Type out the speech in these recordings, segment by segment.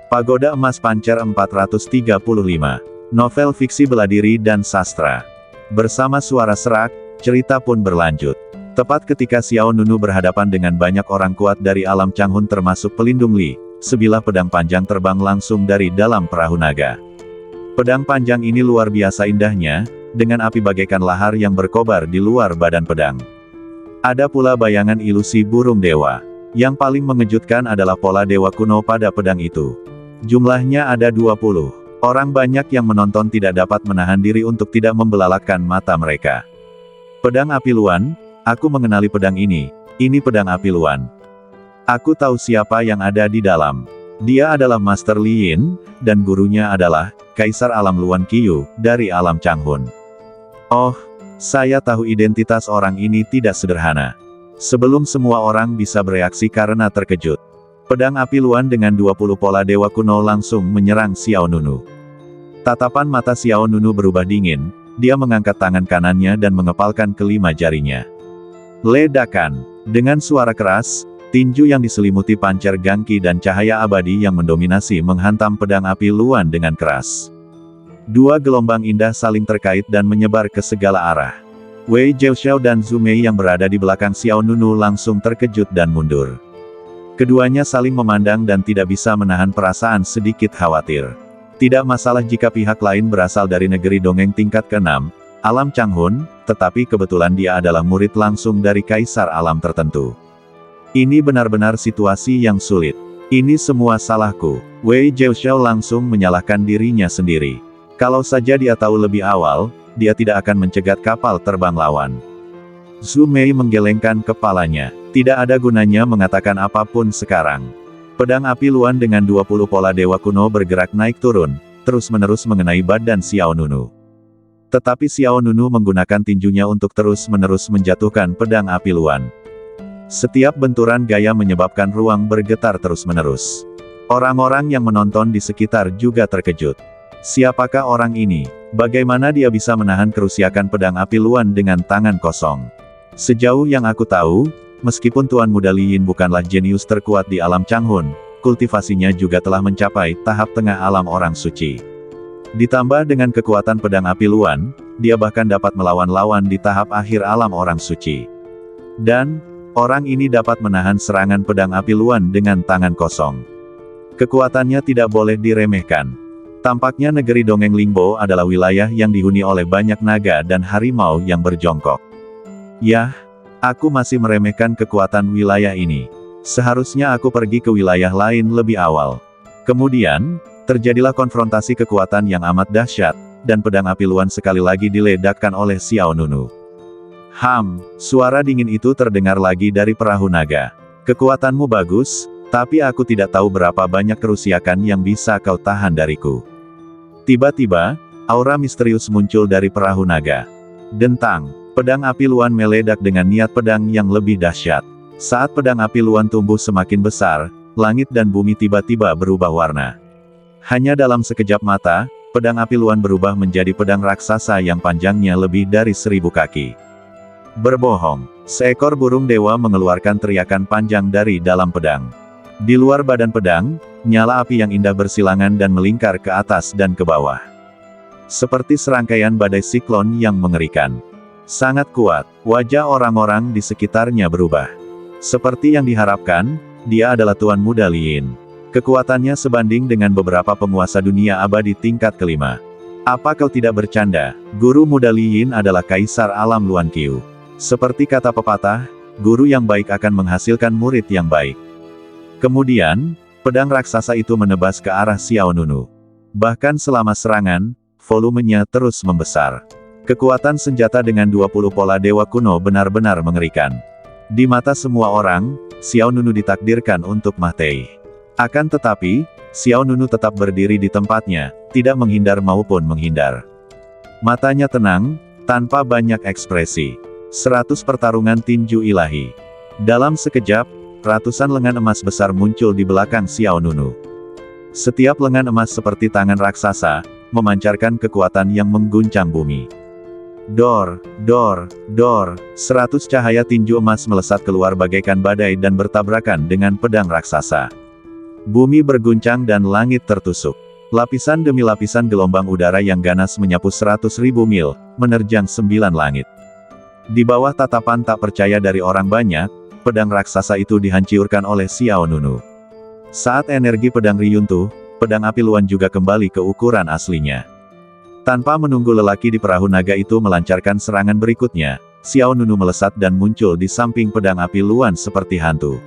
Pagoda Emas Pancer 435. Novel fiksi bela diri dan sastra. Bersama suara serak, cerita pun berlanjut. Tepat ketika Xiao Nunu berhadapan dengan banyak orang kuat dari alam Changhun termasuk pelindung Li, sebilah pedang panjang terbang langsung dari dalam perahu naga. Pedang panjang ini luar biasa indahnya, dengan api bagaikan lahar yang berkobar di luar badan pedang. Ada pula bayangan ilusi burung dewa. Yang paling mengejutkan adalah pola dewa kuno pada pedang itu. Jumlahnya ada 20. Orang banyak yang menonton tidak dapat menahan diri untuk tidak membelalakkan mata mereka. Pedang api luan, aku mengenali pedang ini pedang api luan. Aku tahu siapa yang ada di dalam. Dia adalah Master Li Yin, dan gurunya adalah Kaisar Alam Luan Qiyu, dari alam Changhun. Oh, saya tahu identitas orang ini tidak sederhana. Sebelum semua orang bisa bereaksi karena terkejut, pedang api luan dengan 20 pola dewa kuno langsung menyerang Xiao Nunu. Tatapan mata Xiao Nunu berubah dingin, dia mengangkat tangan kanannya dan mengepalkan kelima jarinya. Ledakan. Dengan suara keras, tinju yang diselimuti pancar gangki dan cahaya abadi yang mendominasi menghantam pedang api luan dengan keras. Dua gelombang indah saling terkait dan menyebar ke segala arah. Wei Jiaoxiao dan Zhu Mei yang berada di belakang Xiao Nunu langsung terkejut dan mundur. Keduanya saling memandang dan tidak bisa menahan perasaan sedikit khawatir. Tidak masalah jika pihak lain berasal dari negeri dongeng tingkat ke-6, alam Changhun, tetapi kebetulan dia adalah murid langsung dari kaisar alam tertentu. Ini benar-benar situasi yang sulit. Ini semua salahku. Wei Jiaoxiao langsung menyalahkan dirinya sendiri. Kalau saja dia tahu lebih awal, dia tidak akan mencegat kapal terbang lawan. Zhu Mei menggelengkan kepalanya. Tidak ada gunanya mengatakan apapun sekarang. Pedang api luan dengan 20 pola dewa kuno bergerak naik turun, terus-menerus mengenai badan Xiao Nunu. Tetapi Xiao Nunu menggunakan tinjunya untuk terus-menerus menjatuhkan pedang api luan. Setiap benturan gaya menyebabkan ruang bergetar terus-menerus. Orang-orang yang menonton di sekitar juga terkejut. Siapakah orang ini? Bagaimana dia bisa menahan kerusakan pedang api luan dengan tangan kosong? Sejauh yang aku tahu, meskipun Tuan Muda Li Yin bukanlah jenius terkuat di alam Changhun, kultivasinya juga telah mencapai tahap tengah alam orang suci. Ditambah dengan kekuatan pedang api luan, dia bahkan dapat melawan lawan di tahap akhir alam orang suci. Dan, orang ini dapat menahan serangan pedang api luan dengan tangan kosong. Kekuatannya tidak boleh diremehkan. Tampaknya negeri dongeng Lingbo adalah wilayah yang dihuni oleh banyak naga dan harimau yang berjongkok. Yah, aku masih meremehkan kekuatan wilayah ini. Seharusnya aku pergi ke wilayah lain lebih awal. Kemudian, terjadilah konfrontasi kekuatan yang amat dahsyat, dan pedang api luan sekali lagi diledakkan oleh Xiao Nunu. Suara dingin itu terdengar lagi dari perahu naga. Kekuatanmu bagus, tapi aku tidak tahu berapa banyak kerusakan yang bisa kau tahan dariku. Tiba-tiba, aura misterius muncul dari perahu naga. Dentang. Pedang api luan meledak dengan niat pedang yang lebih dahsyat. Saat pedang api luan tumbuh semakin besar, langit dan bumi tiba-tiba berubah warna. Hanya dalam sekejap mata, pedang api luan berubah menjadi pedang raksasa yang panjangnya lebih dari 1000 kaki. Berbohong. Seekor burung dewa mengeluarkan teriakan panjang dari dalam pedang. Di luar badan pedang, nyala api yang indah bersilangan dan melingkar ke atas dan ke bawah. Seperti serangkaian badai siklon yang mengerikan. Sangat kuat, wajah orang-orang di sekitarnya berubah. Seperti yang diharapkan, dia adalah Tuan Muda Li Yin. Kekuatannya sebanding dengan beberapa penguasa dunia abadi tingkat ke-5. Apa kau tidak bercanda? Guru Muda Li Yin adalah Kaisar Alam Luan Qiyu. Seperti kata pepatah, guru yang baik akan menghasilkan murid yang baik. Kemudian, pedang raksasa itu menebas ke arah Xiao Nunu. Bahkan selama serangan, volumenya terus membesar. Kekuatan senjata dengan 20 pola dewa kuno benar-benar mengerikan. Di mata semua orang, Xiao Nunu ditakdirkan untuk mati. Akan tetapi, Xiao Nunu tetap berdiri di tempatnya, tidak menghindar maupun menghindar. Matanya tenang, tanpa banyak ekspresi. 100 pertarungan tinju ilahi. Dalam sekejap, ratusan lengan emas besar muncul di belakang Xiao Nunu. Setiap lengan emas seperti tangan raksasa, memancarkan kekuatan yang mengguncang bumi. Dor, dor, dor, 100 cahaya tinju emas melesat keluar bagaikan badai dan bertabrakan dengan pedang raksasa. Bumi berguncang dan langit tertusuk. Lapisan demi lapisan gelombang udara yang ganas menyapu 100.000 mil, menerjang 9 langit. Di bawah tatapan tak percaya dari orang banyak, pedang raksasa itu dihancurkan oleh Xiao Nunu. Saat energi pedang runtuh, pedang api Luan juga kembali ke ukuran aslinya. Tanpa menunggu lelaki di perahu naga itu melancarkan serangan berikutnya, Xiao Nunu melesat dan muncul di samping pedang api Luan seperti hantu.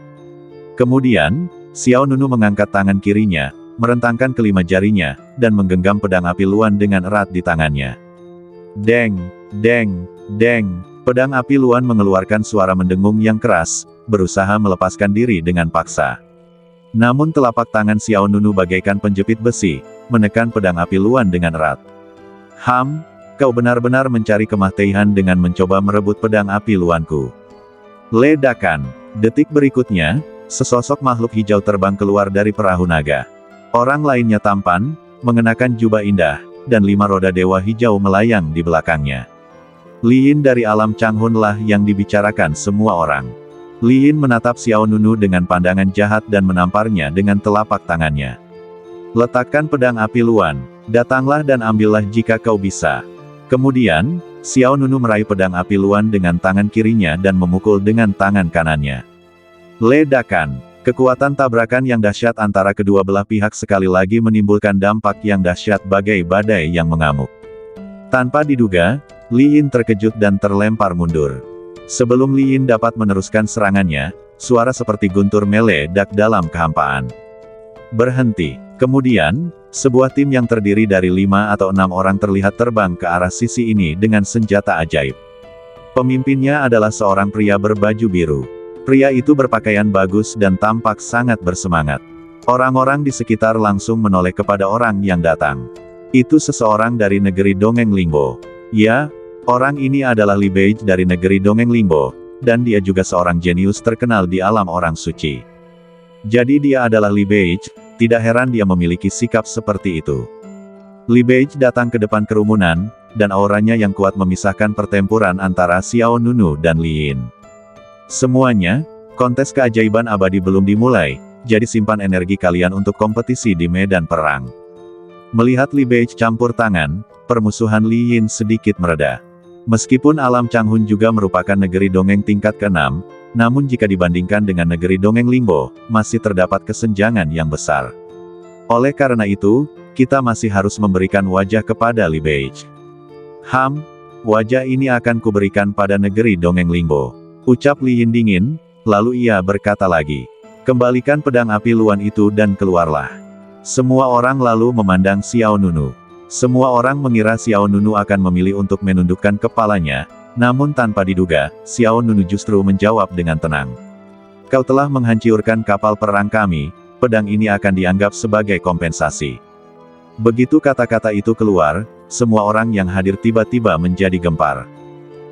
Kemudian, Xiao Nunu mengangkat tangan kirinya, merentangkan kelima jarinya, dan menggenggam pedang api Luan dengan erat di tangannya. Deng, deng, deng, pedang api Luan mengeluarkan suara mendengung yang keras, berusaha melepaskan diri dengan paksa. Namun telapak tangan Xiao Nunu bagaikan penjepit besi, menekan pedang api Luan dengan erat. Kau benar-benar mencari kematian dengan mencoba merebut pedang api Luanku. Ledakan. Detik berikutnya, sesosok makhluk hijau terbang keluar dari perahu naga. Orang lainnya tampan, mengenakan jubah indah, dan 5 roda dewa hijau melayang di belakangnya. Li Yin dari alam Changhun lah yang dibicarakan semua orang. Li Yin menatap Xiao Nunu dengan pandangan jahat dan menamparnya dengan telapak tangannya. Letakkan pedang api Luan, datanglah dan ambillah jika kau bisa. Kemudian, Xiao Nunu meraih pedang api Luan dengan tangan kirinya dan memukul dengan tangan kanannya. Ledakan. Kekuatan tabrakan yang dahsyat antara kedua belah pihak sekali lagi menimbulkan dampak yang dahsyat bagai badai yang mengamuk. Tanpa diduga, Li Yin terkejut dan terlempar mundur. Sebelum Li Yin dapat meneruskan serangannya, suara seperti guntur meledak dalam kehampaan. Berhenti. Kemudian, sebuah tim yang terdiri dari 5 atau 6 orang terlihat terbang ke arah sisi ini dengan senjata ajaib. Pemimpinnya adalah seorang pria berbaju biru. Pria itu berpakaian bagus dan tampak sangat bersemangat. Orang-orang di sekitar langsung menoleh kepada orang yang datang. Itu seseorang dari negeri Dongeng Lingbo. Ya, orang ini adalah Li Beige dari negeri Dongeng Lingbo, dan dia juga seorang jenius terkenal di alam orang suci. Jadi dia adalah Li Beige, tidak heran dia memiliki sikap seperti itu. Li Beige datang ke depan kerumunan, dan auranya yang kuat memisahkan pertempuran antara Xiao Nunu dan Li Yin. Semuanya, kontes keajaiban abadi belum dimulai, jadi simpan energi kalian untuk kompetisi di medan perang. Melihat Li Beige campur tangan, permusuhan Li Yin sedikit mereda. Meskipun alam Changhun juga merupakan negeri dongeng tingkat ke-6, namun jika dibandingkan dengan negeri dongeng Lingbo, masih terdapat kesenjangan yang besar. Oleh karena itu, kita masih harus memberikan wajah kepada Li Beige. Wajah ini akan kuberikan pada negeri dongeng Lingbo. Ucap Li Yin dingin, lalu ia berkata lagi. Kembalikan pedang api Luan itu dan keluarlah. Semua orang lalu memandang Xiao Nunu. Semua orang mengira Xiao Nunu akan memilih untuk menundukkan kepalanya, namun tanpa diduga, Xiao Nunu justru menjawab dengan tenang. Kau telah menghancurkan kapal perang kami, pedang ini akan dianggap sebagai kompensasi. Begitu kata-kata itu keluar, semua orang yang hadir tiba-tiba menjadi gempar.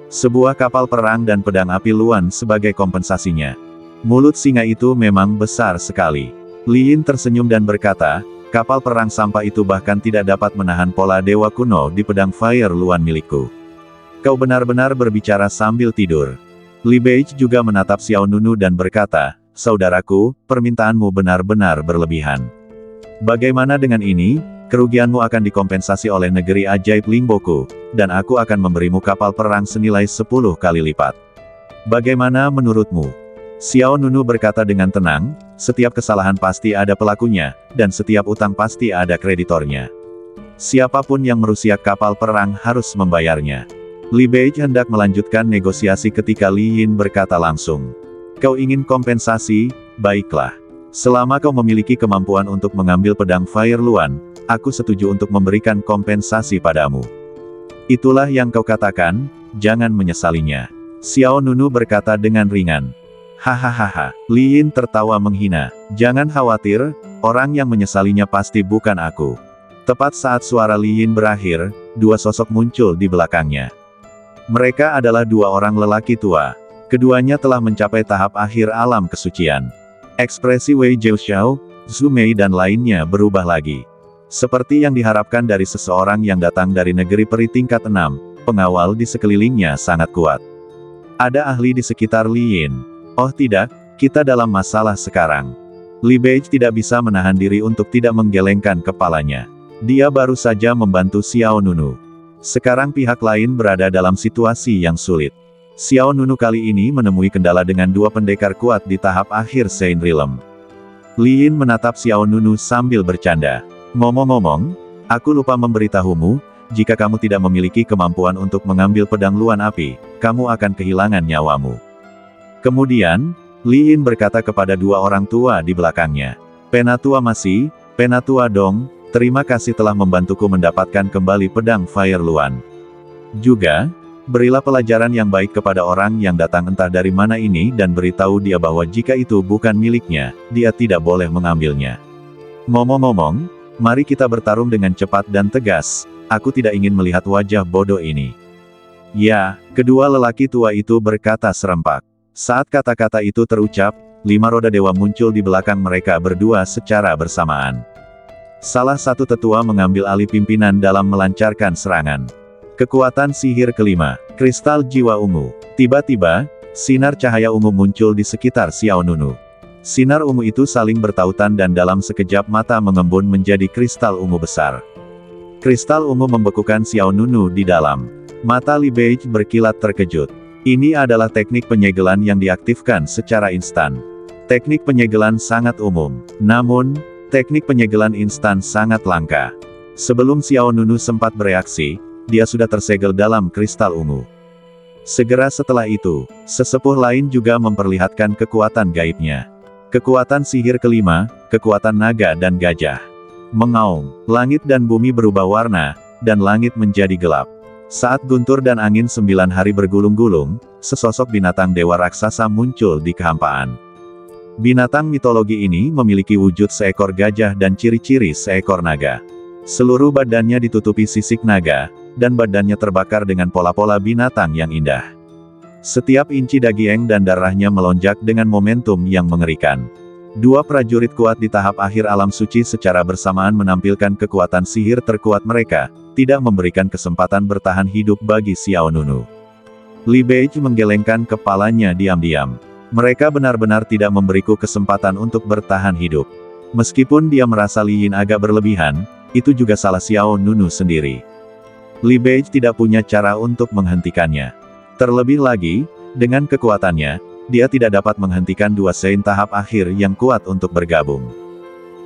Sebuah kapal perang dan pedang api Luan sebagai kompensasinya. Mulut singa itu memang besar sekali. Li Yin tersenyum dan berkata, kapal perang sampah itu bahkan tidak dapat menahan pola dewa kuno di pedang Fire Luan milikku. Kau benar-benar berbicara sambil tidur. Li Beige juga menatap Xiao Nunu dan berkata, saudaraku, permintaanmu benar-benar berlebihan. Bagaimana dengan ini? Kerugianmu akan dikompensasi oleh negeri ajaib Lingboku, dan aku akan memberimu kapal perang senilai 10 kali lipat. Bagaimana menurutmu? Xiao Nunu berkata dengan tenang, setiap kesalahan pasti ada pelakunya, dan setiap utang pasti ada kreditornya. Siapapun yang merusak kapal perang harus membayarnya. Li Beige hendak melanjutkan negosiasi ketika Li Yin berkata langsung. Kau ingin kompensasi? Baiklah. Selama kau memiliki kemampuan untuk mengambil pedang Fire Luan, aku setuju untuk memberikan kompensasi padamu. Itulah yang kau katakan, jangan menyesalinya. Xiao Nunu berkata dengan ringan. Hahaha, Li Yin tertawa menghina. Jangan khawatir, orang yang menyesalinya pasti bukan aku. Tepat saat suara Li Yin berakhir, 2 sosok muncul di belakangnya. Mereka adalah 2 orang lelaki tua. Keduanya telah mencapai tahap akhir alam kesucian. Ekspresi Wei Jiuxiao, Zhu Mei dan lainnya berubah lagi. Seperti yang diharapkan dari seseorang yang datang dari negeri peri tingkat 6, pengawal di sekelilingnya sangat kuat. Ada ahli di sekitar Li Yin. Oh tidak, kita dalam masalah sekarang. Li Beige tidak bisa menahan diri untuk tidak menggelengkan kepalanya. Dia baru saja membantu Xiao Nunu. Sekarang pihak lain berada dalam situasi yang sulit. Xiao Nunu kali ini menemui kendala dengan dua pendekar kuat di tahap akhir Saint Realm. Li Yin menatap Xiao Nunu sambil bercanda. Ngomong-ngomong, aku lupa memberitahumu, jika kamu tidak memiliki kemampuan untuk mengambil pedang luan api, kamu akan kehilangan nyawamu. Kemudian, Li Yin berkata kepada dua orang tua di belakangnya. Penatua Masih, Penatua Dong, terima kasih telah membantuku mendapatkan kembali pedang Fire Luan. Juga, berilah pelajaran yang baik kepada orang yang datang entah dari mana ini dan beritahu dia bahwa jika itu bukan miliknya, dia tidak boleh mengambilnya. Ngomong-ngomong, mari kita bertarung dengan cepat dan tegas. Aku tidak ingin melihat wajah bodoh ini. Ya, kedua lelaki tua itu berkata serempak. Saat kata-kata itu terucap, 5 roda dewa muncul di belakang mereka berdua secara bersamaan. Salah satu tetua mengambil alih pimpinan dalam melancarkan serangan. Kekuatan sihir kelima, kristal jiwa ungu. Tiba-tiba, sinar cahaya ungu muncul di sekitar Xiao Nunu. Sinar ungu itu saling bertautan dan dalam sekejap mata mengembun menjadi kristal ungu besar. Kristal ungu membekukan Xiao Nunu di dalam. Mata Li Beige berkilat terkejut. Ini adalah teknik penyegelan yang diaktifkan secara instan. Teknik penyegelan sangat umum. Namun, teknik penyegelan instan sangat langka. Sebelum Xiao Nunu sempat bereaksi, dia sudah tersegel dalam kristal ungu. Segera setelah itu, sesepuh lain juga memperlihatkan kekuatan gaibnya. Kekuatan sihir kelima, kekuatan naga dan gajah. Mengaum, langit dan bumi berubah warna, dan langit menjadi gelap. Saat guntur dan angin 9 hari bergulung-gulung, sesosok binatang dewa raksasa muncul di kehampaan. Binatang mitologi ini memiliki wujud seekor gajah dan ciri-ciri seekor naga. Seluruh badannya ditutupi sisik naga, dan badannya terbakar dengan pola-pola binatang yang indah. Setiap inci daging dan darahnya melonjak dengan momentum yang mengerikan. Dua prajurit kuat di tahap akhir alam suci secara bersamaan menampilkan kekuatan sihir terkuat mereka, tidak memberikan kesempatan bertahan hidup bagi Xiao Nunu. Li Beige menggelengkan kepalanya diam-diam. Mereka benar-benar tidak memberiku kesempatan untuk bertahan hidup. Meskipun dia merasa Li Yin agak berlebihan, itu juga salah Xiao Nunu sendiri. Li Beige tidak punya cara untuk menghentikannya. Terlebih lagi, dengan kekuatannya, dia tidak dapat menghentikan dua Saint tahap akhir yang kuat untuk bergabung.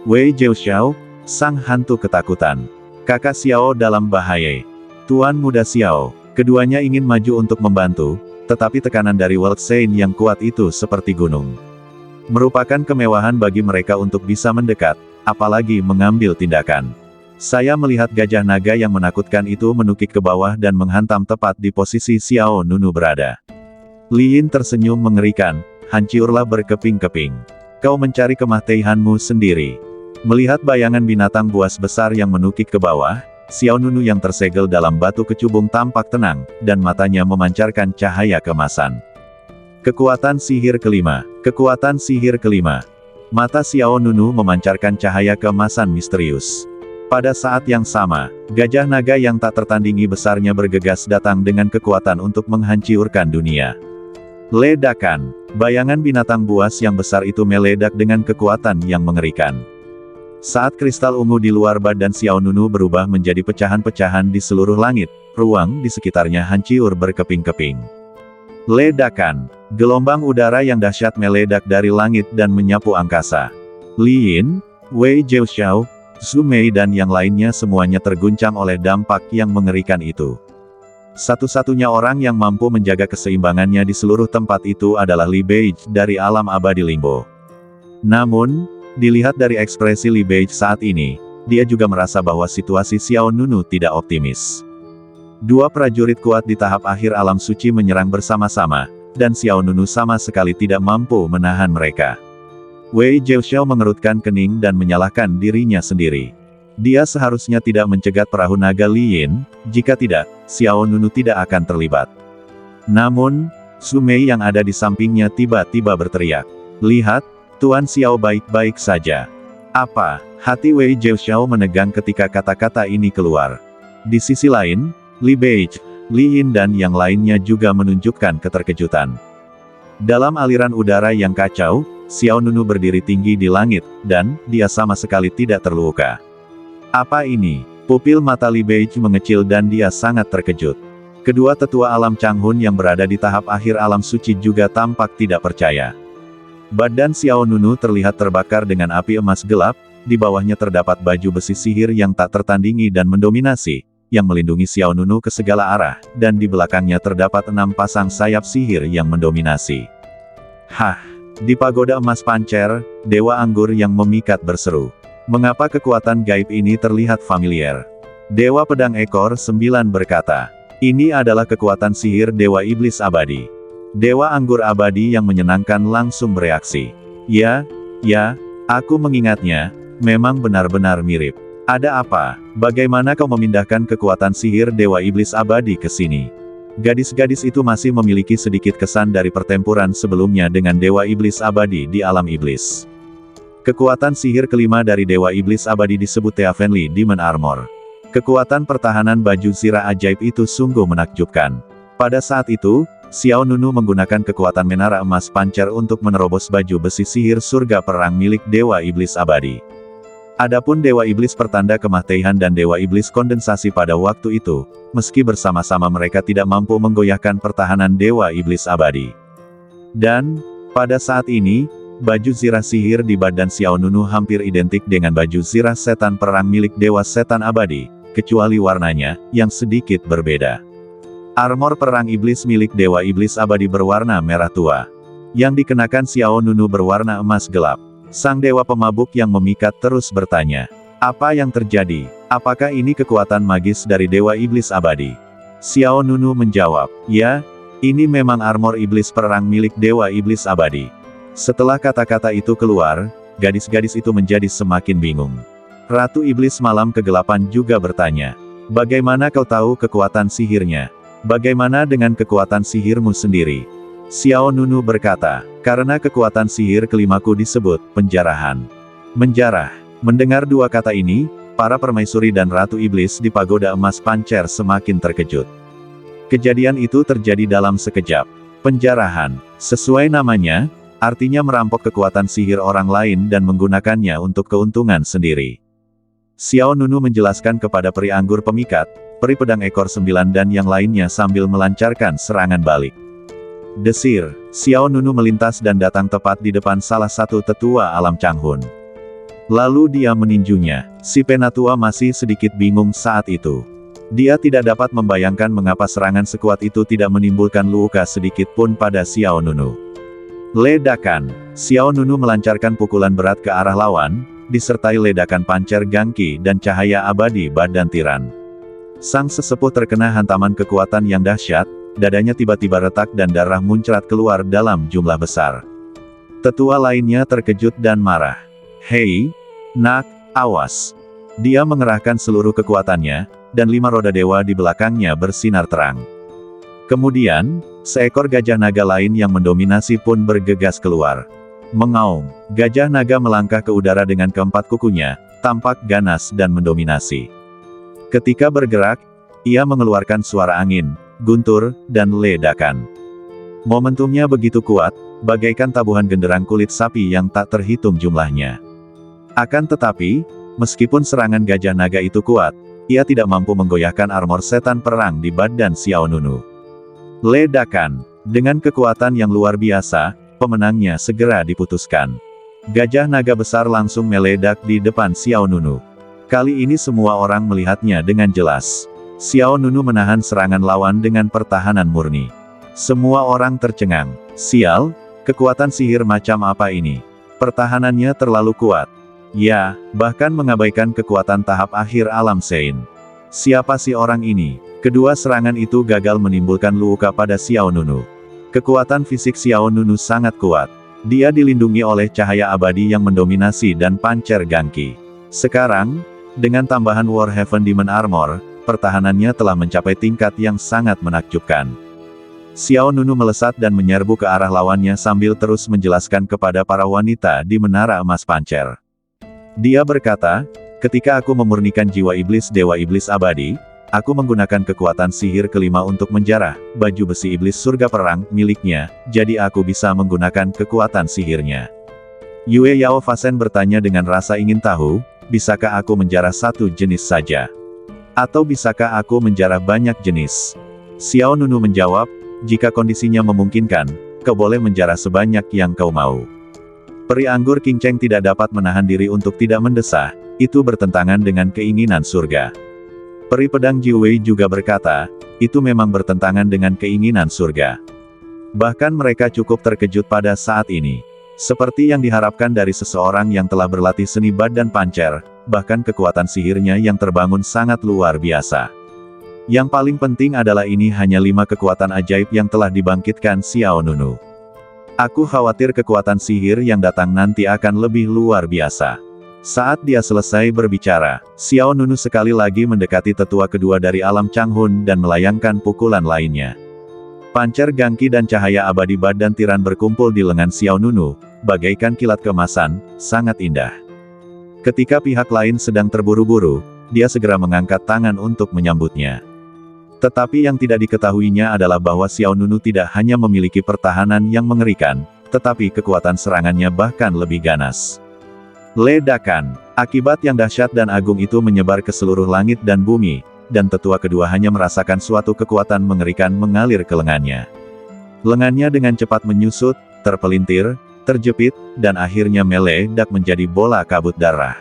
Wei Jiuxiao, sang hantu ketakutan. Kakak Xiao dalam bahaya. Tuan muda Xiao, keduanya ingin maju untuk membantu, tetapi tekanan dari World Saint yang kuat itu seperti gunung. Merupakan kemewahan bagi mereka untuk bisa mendekat, apalagi mengambil tindakan. Saya melihat gajah naga yang menakutkan itu menukik ke bawah dan menghantam tepat di posisi Xiao Nunu berada. Li Yin tersenyum mengerikan, hancurlah berkeping-keping. Kau mencari kematianmu sendiri. Melihat bayangan binatang buas besar yang menukik ke bawah, Xiao Nunu yang tersegel dalam batu kecubung tampak tenang, dan matanya memancarkan cahaya kemasan. Kekuatan sihir kelima. Kekuatan sihir kelima. Mata Xiao Nunu memancarkan cahaya kemasan misterius. Pada saat yang sama, gajah naga yang tak tertandingi besarnya bergegas datang dengan kekuatan untuk menghancurkan dunia. Ledakan. Bayangan binatang buas yang besar itu meledak dengan kekuatan yang mengerikan. Saat kristal ungu di luar badan Xiao Nunu berubah menjadi pecahan-pecahan di seluruh langit, ruang di sekitarnya hancur berkeping-keping. Ledakan. Gelombang udara yang dahsyat meledak dari langit dan menyapu angkasa. Li Yin, Wei Jiuxiao, Zhu Mei dan yang lainnya semuanya terguncang oleh dampak yang mengerikan itu. Satu-satunya orang yang mampu menjaga keseimbangannya di seluruh tempat itu adalah Li Beige dari alam abadi Limbo. Namun, dilihat dari ekspresi Li Beige saat ini, dia juga merasa bahwa situasi Xiao Nunu tidak optimis. Dua prajurit kuat di tahap akhir alam suci menyerang bersama-sama, dan Xiao Nunu sama sekali tidak mampu menahan mereka. Wei Jiuxiao mengerutkan kening dan menyalahkan dirinya sendiri. Dia seharusnya tidak mencegat perahu naga Li Yin, jika tidak, Xiao Nunu tidak akan terlibat. Namun, Zhu Mei yang ada di sampingnya tiba-tiba berteriak. Lihat, Tuan Xiao baik-baik saja. Apa? Hati Wei Jiuxiao menegang ketika kata-kata ini keluar. Di sisi lain, Li Beige, Li Yin dan yang lainnya juga menunjukkan keterkejutan. Dalam aliran udara yang kacau, Xiao Nunu berdiri tinggi di langit, dan dia sama sekali tidak terluka. Apa ini? Pupil mata Li Beige mengecil dan dia sangat terkejut. Kedua tetua alam Changhun yang berada di tahap akhir alam suci juga tampak tidak percaya. Badan Xiao Nunu terlihat terbakar dengan api emas gelap, di bawahnya terdapat baju besi sihir yang tak tertandingi dan mendominasi, yang melindungi Xiao Nunu ke segala arah, dan di belakangnya terdapat 6 pasang sayap sihir yang mendominasi. Hah! Di pagoda emas pancer, Dewa Anggur yang memikat berseru. Mengapa kekuatan gaib ini terlihat familiar? Dewa Pedang Ekor 9 berkata, ini adalah kekuatan sihir Dewa Iblis Abadi. Dewa Anggur Abadi yang menyenangkan langsung bereaksi. Ya, aku mengingatnya, memang benar-benar mirip. Ada apa? Bagaimana kau memindahkan kekuatan sihir Dewa Iblis Abadi ke sini? Gadis-gadis itu masih memiliki sedikit kesan dari pertempuran sebelumnya dengan Dewa Iblis Abadi di alam iblis. Kekuatan sihir kelima dari Dewa Iblis Abadi disebut Heavenly Demon Armor. Kekuatan pertahanan baju zirah ajaib itu sungguh menakjubkan. Pada saat itu, Xiao Nunu menggunakan kekuatan menara emas pancer untuk menerobos baju besi sihir surga perang milik Dewa Iblis Abadi. Adapun Dewa Iblis pertanda kematian dan Dewa Iblis kondensasi pada waktu itu, meski bersama-sama mereka tidak mampu menggoyahkan pertahanan Dewa Iblis Abadi. Dan, pada saat ini, baju zirah sihir di badan Xiao Nunu hampir identik dengan baju zirah setan perang milik Dewa Setan Abadi, kecuali warnanya, yang sedikit berbeda. Armor perang iblis milik Dewa Iblis Abadi berwarna merah tua. Yang dikenakan Xiao Nunu berwarna emas gelap. Sang Dewa Pemabuk yang memikat terus bertanya, apa yang terjadi? Apakah ini kekuatan magis dari Dewa Iblis Abadi? Xiao Nunu menjawab, ya, ini memang armor iblis perang milik Dewa Iblis Abadi. Setelah kata-kata itu keluar, gadis-gadis itu menjadi semakin bingung. Ratu Iblis Malam Kegelapan juga bertanya, bagaimana kau tahu kekuatan sihirnya? Bagaimana dengan kekuatan sihirmu sendiri? Xiao Nunu berkata, karena kekuatan sihir kelimaku disebut, penjarahan. Menjarah. Mendengar dua kata ini, para permaisuri dan Ratu Iblis di pagoda emas pancer semakin terkejut. Kejadian itu terjadi dalam sekejap. Penjarahan, sesuai namanya, artinya merampok kekuatan sihir orang lain dan menggunakannya untuk keuntungan sendiri. Xiao Nunu menjelaskan kepada peri anggur pemikat, peri pedang ekor 9 dan yang lainnya sambil melancarkan serangan balik. Desir, Xiao Nunu melintas dan datang tepat di depan salah satu tetua alam Changhun. Lalu dia meninjunya. Si penatua masih sedikit bingung saat itu. Dia tidak dapat membayangkan mengapa serangan sekuat itu tidak menimbulkan luka sedikit pun pada Xiao Nunu. Ledakan. Xiao Nunu melancarkan pukulan berat ke arah lawan, disertai ledakan pancer gangki dan cahaya abadi badan tiran. Sang sesepuh terkena hantaman kekuatan yang dahsyat, dadanya tiba-tiba retak dan darah muncrat keluar dalam jumlah besar. Tetua lainnya terkejut dan marah. Hei, nak, awas. Dia mengerahkan seluruh kekuatannya, dan 5 roda dewa di belakangnya bersinar terang. Kemudian, seekor gajah naga lain yang mendominasi pun bergegas keluar. Mengaum, gajah naga melangkah ke udara dengan keempat kukunya, tampak ganas dan mendominasi. Ketika bergerak, ia mengeluarkan suara angin, guntur, dan ledakan. Momentumnya begitu kuat, bagaikan tabuhan genderang kulit sapi yang tak terhitung jumlahnya. Akan tetapi, meskipun serangan gajah naga itu kuat, ia tidak mampu menggoyahkan armor setan perang di badan Xiao Nunu. Ledakan. Dengan kekuatan yang luar biasa, pemenangnya segera diputuskan. Gajah naga besar langsung meledak di depan Xiao Nunu. Kali ini semua orang melihatnya dengan jelas. Xiao Nunu menahan serangan lawan dengan pertahanan murni. Semua orang tercengang. Sial, kekuatan sihir macam apa ini? Pertahanannya terlalu kuat. Ya, bahkan mengabaikan kekuatan tahap akhir alam Sein. Siapa si orang ini? Kedua serangan itu gagal menimbulkan luka pada Xiao Nunu. Kekuatan fisik Xiao Nunu sangat kuat. Dia dilindungi oleh cahaya abadi yang mendominasi dan pancer gangki. Sekarang, dengan tambahan Warhaven Demon Armor, pertahanannya telah mencapai tingkat yang sangat menakjubkan. Xiao Nunu melesat dan menyerbu ke arah lawannya sambil terus menjelaskan kepada para wanita di menara emas pancer. Dia berkata, ketika aku memurnikan jiwa iblis Dewa Iblis Abadi, aku menggunakan kekuatan sihir kelima untuk menjarah baju besi iblis surga perang miliknya, jadi aku bisa menggunakan kekuatan sihirnya. Yue Yao Fasen bertanya dengan rasa ingin tahu, bisakah aku menjarah satu jenis saja? Atau bisakah aku menjarah banyak jenis? Xiao Nunu menjawab, jika kondisinya memungkinkan, kau boleh menjarah sebanyak yang kau mau. Peri anggur King Cheng tidak dapat menahan diri untuk tidak mendesah, itu bertentangan dengan keinginan surga. Peri pedang Jiwei juga berkata, itu memang bertentangan dengan keinginan surga. Bahkan mereka cukup terkejut pada saat ini. Seperti yang diharapkan dari seseorang yang telah berlatih seni bad dan pancer, bahkan kekuatan sihirnya yang terbangun sangat luar biasa. Yang paling penting adalah ini hanya 5 kekuatan ajaib yang telah dibangkitkan Xiao Nunu. Aku khawatir kekuatan sihir yang datang nanti akan lebih luar biasa. Saat dia selesai berbicara, Xiao Nunu sekali lagi mendekati tetua kedua dari alam Changhun dan melayangkan pukulan lainnya. Pancer gangki dan cahaya abadi bad dan tiran berkumpul di lengan Xiao Nunu, bagaikan kilat kemasan, sangat indah. Ketika pihak lain sedang terburu-buru, dia segera mengangkat tangan untuk menyambutnya. Tetapi yang tidak diketahuinya adalah bahwa Xiao Nunu tidak hanya memiliki pertahanan yang mengerikan, tetapi kekuatan serangannya bahkan lebih ganas. Ledakan, akibat yang dahsyat dan agung itu menyebar ke seluruh langit dan bumi, dan tetua kedua hanya merasakan suatu kekuatan mengerikan mengalir ke lengannya. Lengannya dengan cepat menyusut, terpelintir, terjepit, dan akhirnya meledak menjadi bola kabut darah.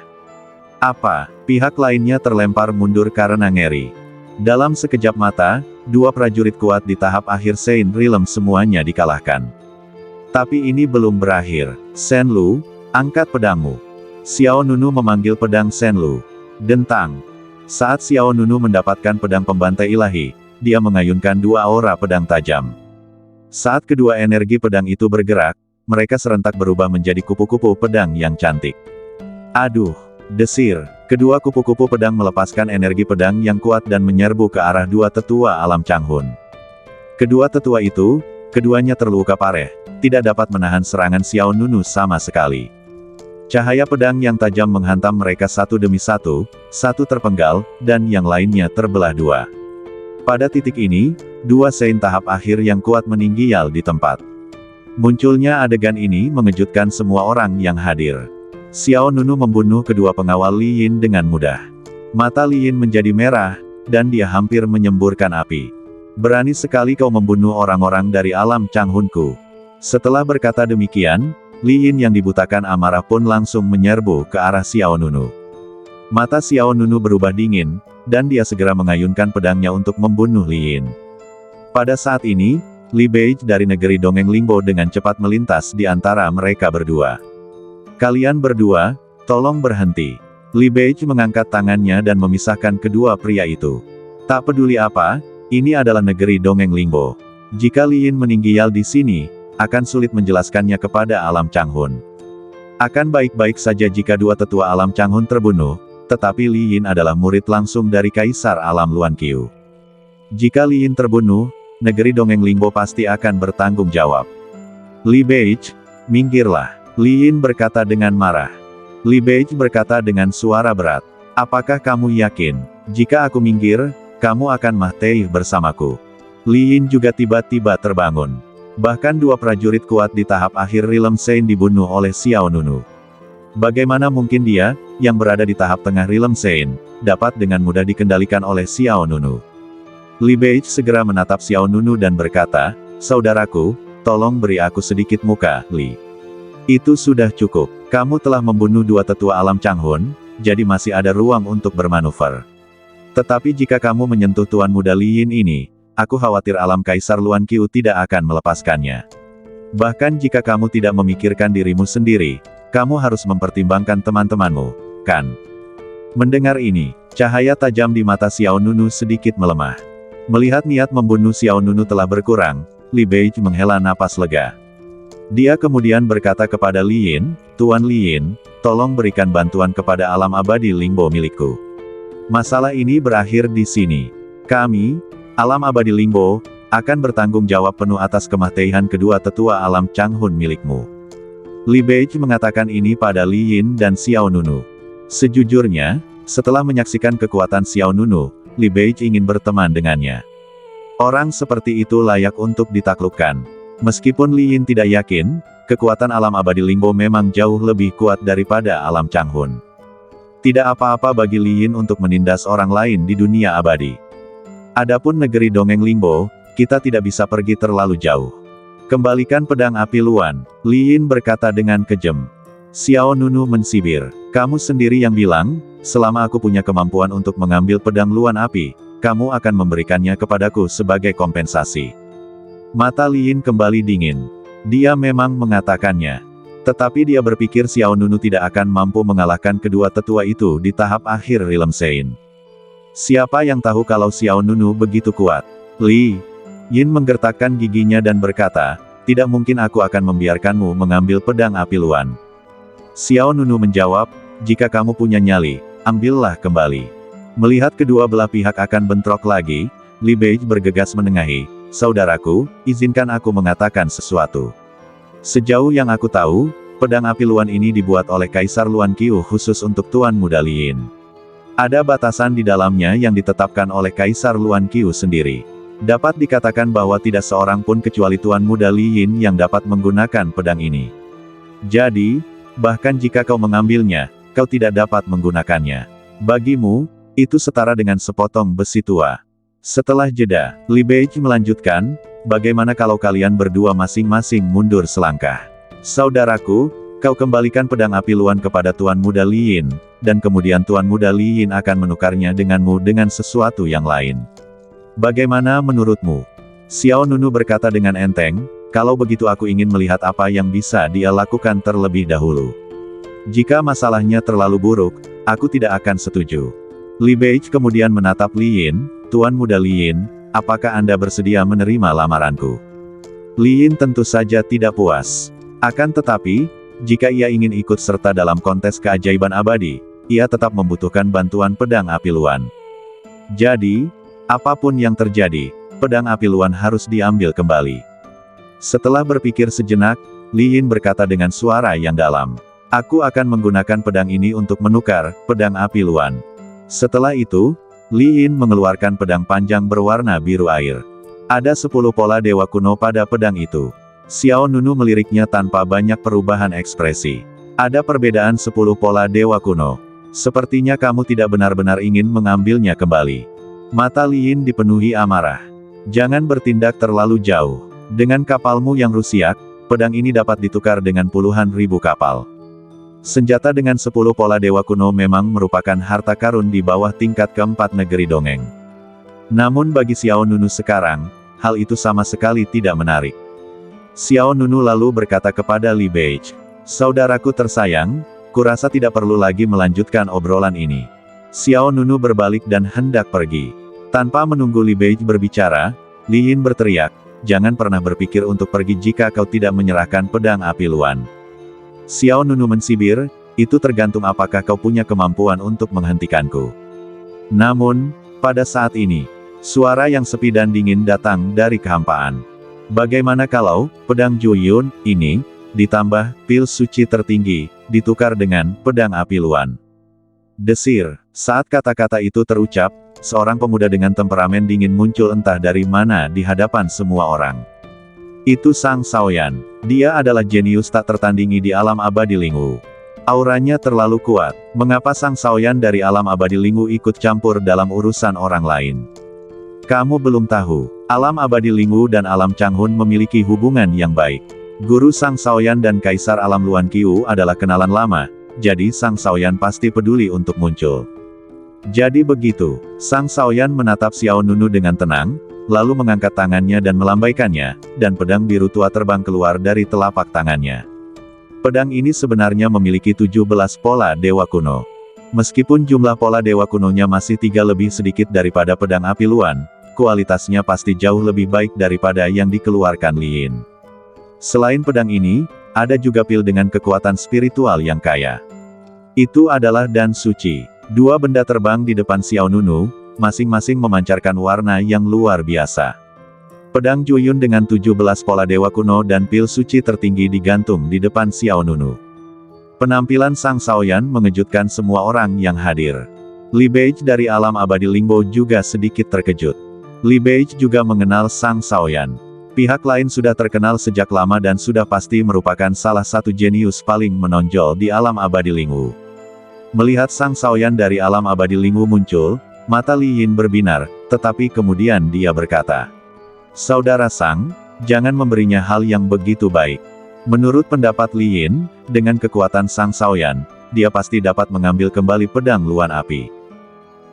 Apa? Pihak lainnya terlempar mundur karena ngeri. Dalam sekejap mata, 2 prajurit kuat di tahap akhir Saint Realm semuanya dikalahkan. Tapi ini belum berakhir. Shen Lu, angkat pedangmu. Xiao Nunu memanggil pedang Shen Lu. Dentang. Saat Xiao Nunu mendapatkan pedang pembantai ilahi, dia mengayunkan 2 aura pedang tajam. Saat kedua energi pedang itu bergerak, mereka serentak berubah menjadi kupu-kupu pedang yang cantik. Aduh, desir. Kedua kupu-kupu pedang melepaskan energi pedang yang kuat dan menyerbu ke arah 2 tetua alam Changhun. Kedua tetua itu, keduanya terluka parah, tidak dapat menahan serangan Xiao Nunu sama sekali. Cahaya pedang yang tajam menghantam mereka satu demi satu terpenggal, dan yang lainnya terbelah 2. Pada titik ini, 2 Saint tahap akhir yang kuat meninggial di tempat. Munculnya adegan ini mengejutkan semua orang yang hadir. Xiao Nunu membunuh kedua pengawal Li Yin dengan mudah. Mata Li Yin menjadi merah, dan dia hampir menyemburkan api. Berani sekali kau membunuh orang-orang dari alam Changhunku. Setelah berkata demikian, Li Yin yang dibutakan amarah pun langsung menyerbu ke arah Xiao Nunu. Mata Xiao Nunu berubah dingin, dan dia segera mengayunkan pedangnya untuk membunuh Li Yin. Pada saat ini, Li Beige dari negeri Dongeng Lingbo dengan cepat melintas di antara mereka berdua. Kalian berdua, tolong berhenti. Li Beige mengangkat tangannya dan memisahkan kedua pria itu. Tak peduli apa, ini adalah negeri Dongeng Lingbo. Jika Li Yin meninggal di sini, akan sulit menjelaskannya kepada alam Changhun. Akan baik-baik saja jika 2 tetua alam Changhun terbunuh, tetapi Li Yin adalah murid langsung dari Kaisar Alam Luan Qiu. Jika Li Yin terbunuh, negeri Dongeng Lingbo pasti akan bertanggung jawab. Li Beige, minggirlah. Li Yin berkata dengan marah. Li Beige berkata dengan suara berat. Apakah kamu yakin, jika aku minggir, kamu akan mati bersamaku? Li Yin juga tiba-tiba terbangun. Bahkan 2 prajurit kuat di tahap akhir Realm Saint dibunuh oleh Xiao Nunu. Bagaimana mungkin dia, yang berada di tahap tengah Realm Saint, dapat dengan mudah dikendalikan oleh Xiao Nunu? Li Beige segera menatap Xiao Nunu dan berkata, saudaraku, tolong beri aku sedikit muka, Li. Itu sudah cukup. Kamu telah membunuh 2 tetua alam Changhun, jadi masih ada ruang untuk bermanuver. Tetapi jika kamu menyentuh Tuan Muda Li Yin ini, aku khawatir alam Kaisar Luan Qiu tidak akan melepaskannya. Bahkan jika kamu tidak memikirkan dirimu sendiri, kamu harus mempertimbangkan teman-temanmu, kan? Mendengar ini, cahaya tajam di mata Xiao Nunu sedikit melemah. Melihat niat membunuh Xiao Nunu telah berkurang, Li Beige menghela napas lega. Dia kemudian berkata kepada Li Yin, Tuan Li Yin, tolong berikan bantuan kepada alam abadi Lingbo milikku. Masalah ini berakhir di sini. Kami, alam abadi Lingbo, akan bertanggung jawab penuh atas kematian kedua tetua alam Changhun milikmu. Li Beige mengatakan ini pada Li Yin dan Xiao Nunu. Sejujurnya, setelah menyaksikan kekuatan Xiao Nunu, Li Beige ingin berteman dengannya. Orang seperti itu layak untuk ditaklukkan. Meskipun Li Yin tidak yakin, kekuatan alam abadi Lingbo memang jauh lebih kuat daripada alam Changhun. Tidak apa-apa bagi Li Yin untuk menindas orang lain di dunia abadi. Adapun negeri dongeng Lingbo, kita tidak bisa pergi terlalu jauh. Kembalikan pedang api Luan, Li Yin berkata dengan kejam. Xiao Nunu mensibir, kamu sendiri yang bilang, selama aku punya kemampuan untuk mengambil pedang Luan api, kamu akan memberikannya kepadaku sebagai kompensasi. Mata Li Yin kembali dingin. Dia memang mengatakannya. Tetapi dia berpikir Xiao Nunu tidak akan mampu mengalahkan kedua tetua itu di tahap akhir Rilem Sein. Siapa yang tahu kalau Xiao Nunu begitu kuat? Li Yin menggertakkan giginya dan berkata, tidak mungkin aku akan membiarkanmu mengambil pedang api Luan. Xiao Nunu menjawab, jika kamu punya nyali, ambillah kembali. Melihat kedua belah pihak akan bentrok lagi, Li Beige bergegas menengahi, saudaraku, izinkan aku mengatakan sesuatu. Sejauh yang aku tahu, pedang api Luan ini dibuat oleh Kaisar Luan Qiu khusus untuk Tuan Muda Li Yin. Ada batasan di dalamnya yang ditetapkan oleh Kaisar Luan Qiu sendiri. Dapat dikatakan bahwa tidak seorang pun kecuali Tuan Muda Li Yin yang dapat menggunakan pedang ini. Jadi, bahkan jika kau mengambilnya, kau tidak dapat menggunakannya. Bagimu, itu setara dengan sepotong besi tua. Setelah jeda, Li Beige melanjutkan, bagaimana kalau kalian berdua masing-masing mundur selangkah? Saudaraku, kau kembalikan pedang api Luan kepada Tuan Muda Li Yin, dan kemudian Tuan Muda Li Yin akan menukarnya denganmu dengan sesuatu yang lain. Bagaimana menurutmu? Xiao Nunu berkata dengan enteng, kalau begitu aku ingin melihat apa yang bisa dia lakukan terlebih dahulu. Jika masalahnya terlalu buruk, aku tidak akan setuju. Li Beige kemudian menatap Li Yin, Tuan Muda Li Yin, apakah Anda bersedia menerima lamaranku? Li Yin tentu saja tidak puas. Akan tetapi, jika ia ingin ikut serta dalam kontes keajaiban abadi, ia tetap membutuhkan bantuan pedang api Luan. Jadi, apapun yang terjadi, pedang api Luan harus diambil kembali. Setelah berpikir sejenak, Li Yin berkata dengan suara yang dalam. Aku akan menggunakan pedang ini untuk menukar pedang api Luan. Setelah itu, Li Yin mengeluarkan pedang panjang berwarna biru air. Ada 10 pola dewa kuno pada pedang itu. Xiao Nunu meliriknya tanpa banyak perubahan ekspresi. Ada perbedaan 10 pola dewa kuno. Sepertinya kamu tidak benar-benar ingin mengambilnya kembali. Mata Li Yin dipenuhi amarah. Jangan bertindak terlalu jauh. Dengan kapalmu yang rusiak, pedang ini dapat ditukar dengan puluhan ribu kapal. Senjata dengan 10 pola dewa kuno memang merupakan harta karun di bawah tingkat keempat negeri dongeng. Namun bagi Xiao Nunu sekarang, hal itu sama sekali tidak menarik. Xiao Nunu lalu berkata kepada Li Beige, saudaraku tersayang, kurasa tidak perlu lagi melanjutkan obrolan ini. Xiao Nunu berbalik dan hendak pergi. Tanpa menunggu Li Beige berbicara, Li Yin berteriak, jangan pernah berpikir untuk pergi jika kau tidak menyerahkan pedang api Luan. Xiao Nunu mensibir, itu tergantung apakah kau punya kemampuan untuk menghentikanku. Namun, pada saat ini, suara yang sepi dan dingin datang dari kehampaan. Bagaimana kalau, pedang Juyun, ini, ditambah, pil suci tertinggi, ditukar dengan, pedang api Luan. Desir, saat kata-kata itu terucap, seorang pemuda dengan temperamen dingin muncul entah dari mana di hadapan semua orang. Itu Sang Shaoyan. Dia adalah jenius tak tertandingi di alam abadi Lingwu. Auranya terlalu kuat. Mengapa Sang Shaoyan dari alam abadi Lingwu ikut campur dalam urusan orang lain? Kamu belum tahu, alam abadi Lingwu dan alam Changhun memiliki hubungan yang baik. Guru Sang Shaoyan dan Kaisar alam Luan Qiu adalah kenalan lama, jadi Sang Shaoyan pasti peduli untuk muncul. Jadi begitu, Sang Shaoyan menatap Xiao Nunu dengan tenang, lalu mengangkat tangannya dan melambaikannya, dan pedang biru tua terbang keluar dari telapak tangannya. Pedang ini sebenarnya memiliki 17 pola dewa kuno. Meskipun jumlah pola dewa kunonya masih 3 lebih sedikit daripada pedang api Luan, kualitasnya pasti jauh lebih baik daripada yang dikeluarkan Li Yin. Selain pedang ini, ada juga pil dengan kekuatan spiritual yang kaya. Itu adalah Dan Suci. 2 benda terbang di depan Xiao Nunu, masing-masing memancarkan warna yang luar biasa. Pedang Juyun dengan 17 pola dewa kuno dan pil suci tertinggi digantung di depan Xiao Nunu. Penampilan Sang Shaoyan mengejutkan semua orang yang hadir. Li Beige dari alam abadi Lingbo juga sedikit terkejut. Li Beige juga mengenal Sang Shaoyan. Pihak lain sudah terkenal sejak lama dan sudah pasti merupakan salah satu jenius paling menonjol di alam abadi Lingwu. Melihat Sang Shaoyan dari alam abadi Lingwu muncul, mata Li Yin berbinar, tetapi kemudian dia berkata, "Saudara Sang, jangan memberinya hal yang begitu baik." Menurut pendapat Li Yin, dengan kekuatan Sang Shaoyan, dia pasti dapat mengambil kembali pedang luan api.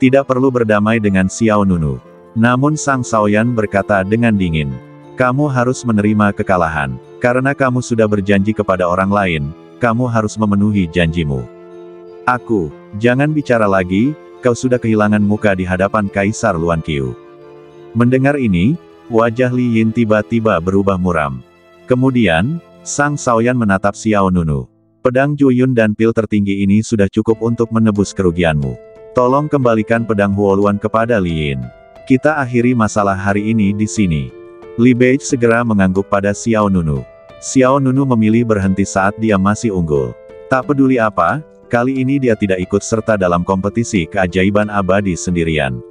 Tidak perlu berdamai dengan Xiao Nunu. Namun Sang Shaoyan berkata dengan dingin, "Kamu harus menerima kekalahan. Karena kamu sudah berjanji kepada orang lain, kamu harus memenuhi janjimu." "Aku, jangan bicara lagi, kau sudah kehilangan muka di hadapan Kaisar Luan Qiu." Mendengar ini, wajah Li Yin tiba-tiba berubah muram. Kemudian, Sang Shaoyan menatap Xiao Nunu. "Pedang Juyun dan pil tertinggi ini sudah cukup untuk menebus kerugianmu. Tolong kembalikan pedang Huoluan kepada Li Yin. Kita akhiri masalah hari ini di sini." Li Bei segera mengangguk pada Xiao Nunu. Xiao Nunu memilih berhenti saat dia masih unggul. Tak peduli apa, kali ini dia tidak ikut serta dalam kompetisi keajaiban abadi sendirian.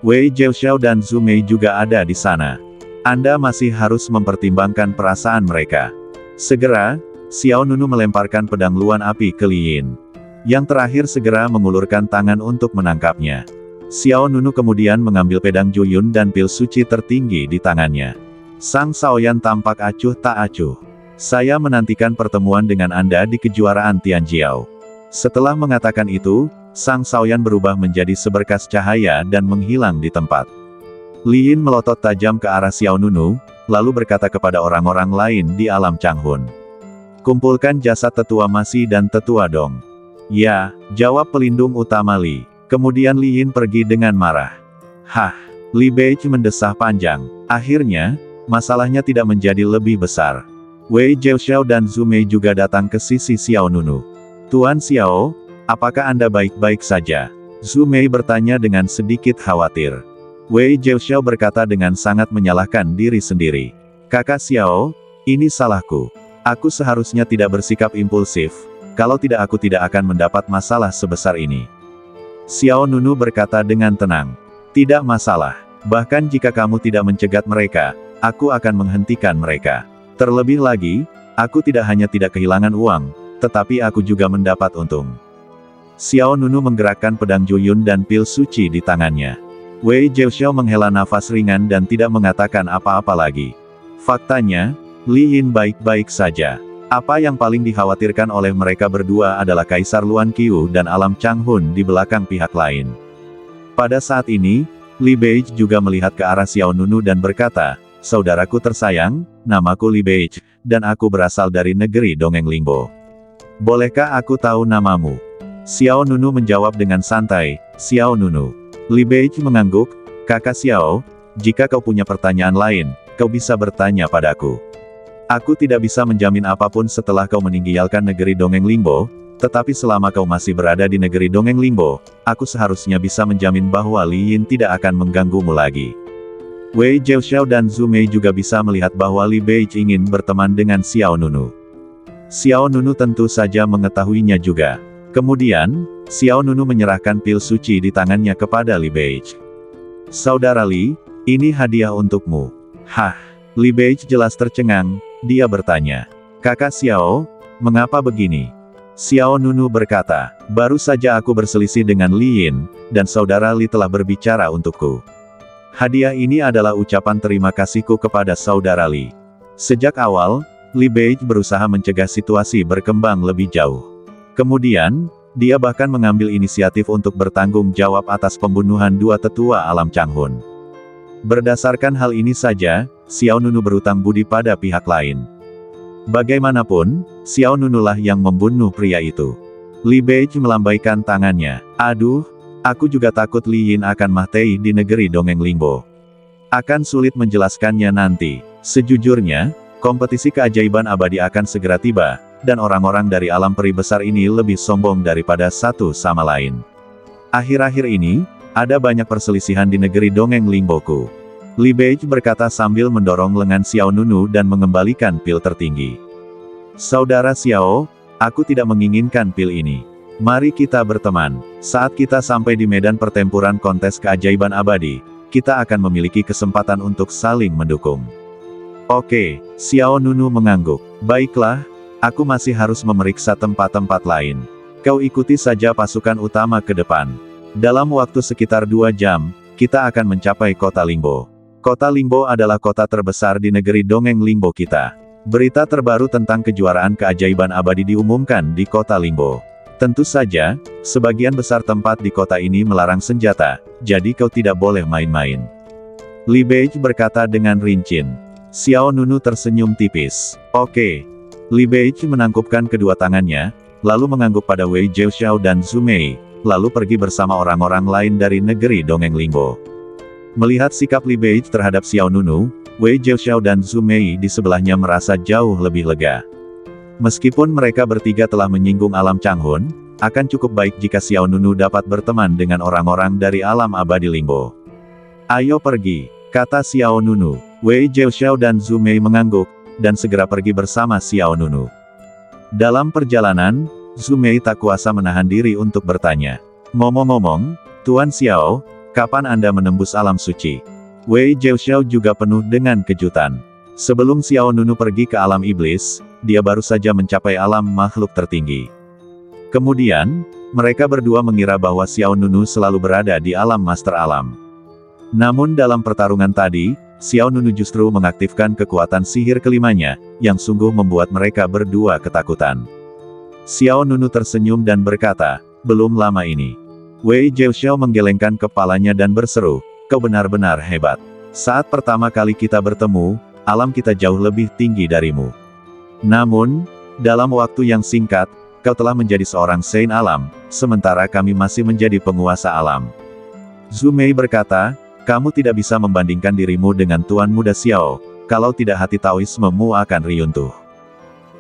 Wei Jiaoxiao dan Zhu Mei juga ada di sana. Anda masih harus mempertimbangkan perasaan mereka. Segera, Xiao Nunu melemparkan pedang luan api ke Li Yin. Yang terakhir segera mengulurkan tangan untuk menangkapnya. Xiao Nunu kemudian mengambil pedang Juyun dan pil suci tertinggi di tangannya. Sang Shaoyan tampak acuh tak acuh. "Saya menantikan pertemuan dengan Anda di kejuaraan Tianjiao." Setelah mengatakan itu, Sang Shaoyan berubah menjadi seberkas cahaya dan menghilang di tempat. Li Yin melotot tajam ke arah Xiao Nunu, lalu berkata kepada orang-orang lain di alam Changhun, "Kumpulkan jasad tetua Masi dan tetua Dong." "Ya," jawab pelindung utama Li. Kemudian Li Yin pergi dengan marah. "Hah!" Li Bei mendesah panjang. Akhirnya, masalahnya tidak menjadi lebih besar. Wei Jiaoxiao dan Zhu Mei juga datang ke sisi Xiao Nunu. "Tuan Xiao, apakah Anda baik-baik saja?" Zhu Mei bertanya dengan sedikit khawatir. Wei Jiaoxiao berkata dengan sangat menyalahkan diri sendiri. "Kakak Xiao, ini salahku. Aku seharusnya tidak bersikap impulsif. Kalau tidak aku tidak akan mendapat masalah sebesar ini." Xiao Nunu berkata dengan tenang. "Tidak masalah. Bahkan jika kamu tidak mencegat mereka, aku akan menghentikan mereka. Terlebih lagi, aku tidak hanya tidak kehilangan uang, tetapi aku juga mendapat untung." Xiao Nunu menggerakkan pedang Juyun dan pil suci di tangannya. Wei Jiaoxiao menghela nafas ringan dan tidak mengatakan apa-apa lagi. Faktanya, Li Yin baik-baik saja. Apa yang paling dikhawatirkan oleh mereka berdua adalah Kaisar Luan Qiu dan alam Changhun di belakang pihak lain. Pada saat ini, Li Bei juga melihat ke arah Xiao Nunu dan berkata, "Saudaraku tersayang, namaku Li Bei, dan aku berasal dari negeri Dongeng Lingbo. Bolehkah aku tahu namamu?" Xiao Nunu menjawab dengan santai, "Xiao Nunu." Li Bei mengangguk, "Kakak Xiao, jika kau punya pertanyaan lain, kau bisa bertanya padaku. Aku tidak bisa menjamin apapun setelah kau meninggalkan negeri Dongeng Lingbo, tetapi selama kau masih berada di negeri Dongeng Lingbo, aku seharusnya bisa menjamin bahwa Li Yin tidak akan mengganggumu lagi." Wei Jiaoxiao dan Zhu Mei juga bisa melihat bahwa Li Bei ingin berteman dengan Xiao Nunu. Xiao Nunu tentu saja mengetahuinya juga. Kemudian, Xiao Nunu menyerahkan pil suci di tangannya kepada Li Bei. "Saudara Li, ini hadiah untukmu." "Hah?" Li Bei jelas tercengang. Dia bertanya, "Kakak Xiao, mengapa begini?" Xiao Nunu berkata, "Baru saja aku berselisih dengan Li Yin, dan saudara Li telah berbicara untukku. Hadiah ini adalah ucapan terima kasihku kepada saudara Li." Sejak awal, Li Bei berusaha mencegah situasi berkembang lebih jauh. Kemudian, dia bahkan mengambil inisiatif untuk bertanggung jawab atas pembunuhan dua tetua alam Changhun. Berdasarkan hal ini saja, Xiao Nunu berutang budi pada pihak lain. Bagaimanapun, Xiao Nunu lah yang membunuh pria itu. Li Bei melambaikan tangannya. "Aduh, aku juga takut Li Yin akan mati di negeri Dongeng Lingbo. Akan sulit menjelaskannya nanti. Sejujurnya, kompetisi keajaiban abadi akan segera tiba, dan orang-orang dari alam peri besar ini lebih sombong daripada satu sama lain. Akhir-akhir ini, ada banyak perselisihan di negeri Dongeng Lingboku." Li Bei berkata sambil mendorong lengan Xiao Nunu dan mengembalikan pil tertinggi. "Saudara Xiao, aku tidak menginginkan pil ini. Mari kita berteman. Saat kita sampai di medan pertempuran kontes keajaiban abadi, kita akan memiliki kesempatan untuk saling mendukung." Oke, Xiao Nunu mengangguk. Baiklah, aku masih harus memeriksa tempat-tempat lain. Kau ikuti saja pasukan utama ke depan. Dalam waktu sekitar 2 jam, kita akan mencapai kota Limbo. Kota Limbo adalah kota terbesar di negeri dongeng Limbo kita. Berita terbaru tentang kejuaraan keajaiban abadi diumumkan di kota Limbo. Tentu saja, sebagian besar tempat di kota ini melarang senjata, jadi kau tidak boleh main-main. Li Bei berkata dengan rincin. Xiao Nunu tersenyum tipis. Oke. Li Bei menangkupkan kedua tangannya, lalu mengangguk pada Wei Jiaoxiao dan Zhu Mei, lalu pergi bersama orang-orang lain dari negeri dongeng Limbo. Melihat sikap Li Bei terhadap Xiao Nunu, Wei Jiaoxiao dan Zhu Mei di sebelahnya merasa jauh lebih lega. Meskipun mereka bertiga telah menyinggung alam Changhun, akan cukup baik jika Xiao Nunu dapat berteman dengan orang-orang dari alam abadi Limbo. Ayo pergi, kata Xiao Nunu. Wei Jiaoxiao dan Zhu Mei mengangguk, dan segera pergi bersama Xiao Nunu. Dalam perjalanan, Zhu Mei tak kuasa menahan diri untuk bertanya. Ngomong-ngomong, Tuan Xiao, kapan Anda menembus alam suci? Wei Jiaoxiao juga penuh dengan kejutan. Sebelum Xiao Nunu pergi ke alam iblis, dia baru saja mencapai alam makhluk tertinggi. Kemudian, mereka berdua mengira bahwa Xiao Nunu selalu berada di alam master alam. Namun dalam pertarungan tadi, Xiao Nunu justru mengaktifkan kekuatan sihir kelimanya, yang sungguh membuat mereka berdua ketakutan. Xiao Nunu tersenyum dan berkata, belum lama ini. Wei Jiaoxiao menggelengkan kepalanya dan berseru, kau benar-benar hebat. Saat pertama kali kita bertemu, alam kita jauh lebih tinggi darimu. Namun, dalam waktu yang singkat, kau telah menjadi seorang Saint alam, sementara kami masih menjadi penguasa alam. Zhu Mei berkata, kamu tidak bisa membandingkan dirimu dengan Tuan Muda Xiao, kalau tidak hati Taoismemu akan riuntuh.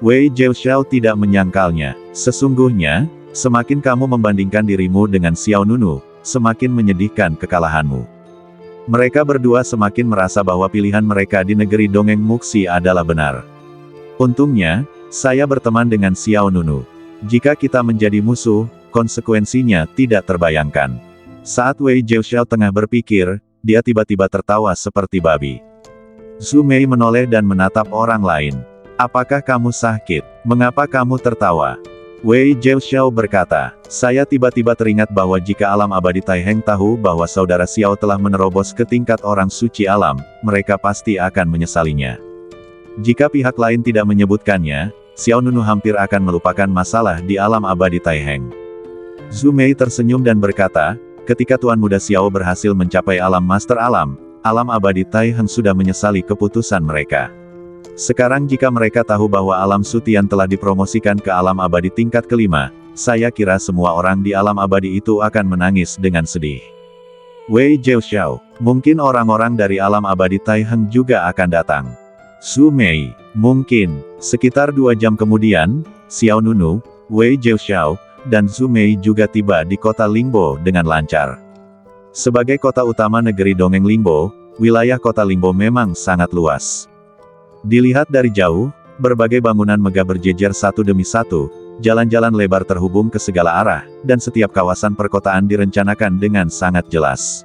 Wei Jiaoxiao tidak menyangkalnya. Sesungguhnya, semakin kamu membandingkan dirimu dengan Xiao Nunu, semakin menyedihkan kekalahanmu. Mereka berdua semakin merasa bahwa pilihan mereka di negeri dongeng Muxi adalah benar. Untungnya, saya berteman dengan Xiao Nunu. Jika kita menjadi musuh, konsekuensinya tidak terbayangkan. Saat Wei Jiaoxiao tengah berpikir, dia tiba-tiba tertawa seperti babi. Zhu Mei menoleh dan menatap orang lain. Apakah kamu sakit? Mengapa kamu tertawa? Wei Jiaoxiao berkata, saya tiba-tiba teringat bahwa jika alam abadi Taiheng tahu bahwa saudara Xiao telah menerobos ke tingkat orang suci alam, mereka pasti akan menyesalinya. Jika pihak lain tidak menyebutkannya, Xiao Nunu hampir akan melupakan masalah di alam abadi Taiheng. Zhu Mei tersenyum dan berkata, ketika Tuan Muda Xiao berhasil mencapai alam master alam, alam abadi Taiheng sudah menyesali keputusan mereka. Sekarang jika mereka tahu bahwa alam Sutian telah dipromosikan ke alam abadi tingkat kelima, saya kira semua orang di alam abadi itu akan menangis dengan sedih. Wei Jiaoxiao, mungkin orang-orang dari alam abadi Taiheng juga akan datang. Zhu Mei, mungkin. Sekitar 2 jam kemudian, Xiao Nunu, Wei Jiaoxiao, dan Zhu Mei juga tiba di kota Limbo dengan lancar. Sebagai kota utama negeri dongeng Limbo, wilayah kota Limbo memang sangat luas. Dilihat dari jauh, berbagai bangunan megah berjejer satu demi satu, jalan-jalan lebar terhubung ke segala arah, dan setiap kawasan perkotaan direncanakan dengan sangat jelas.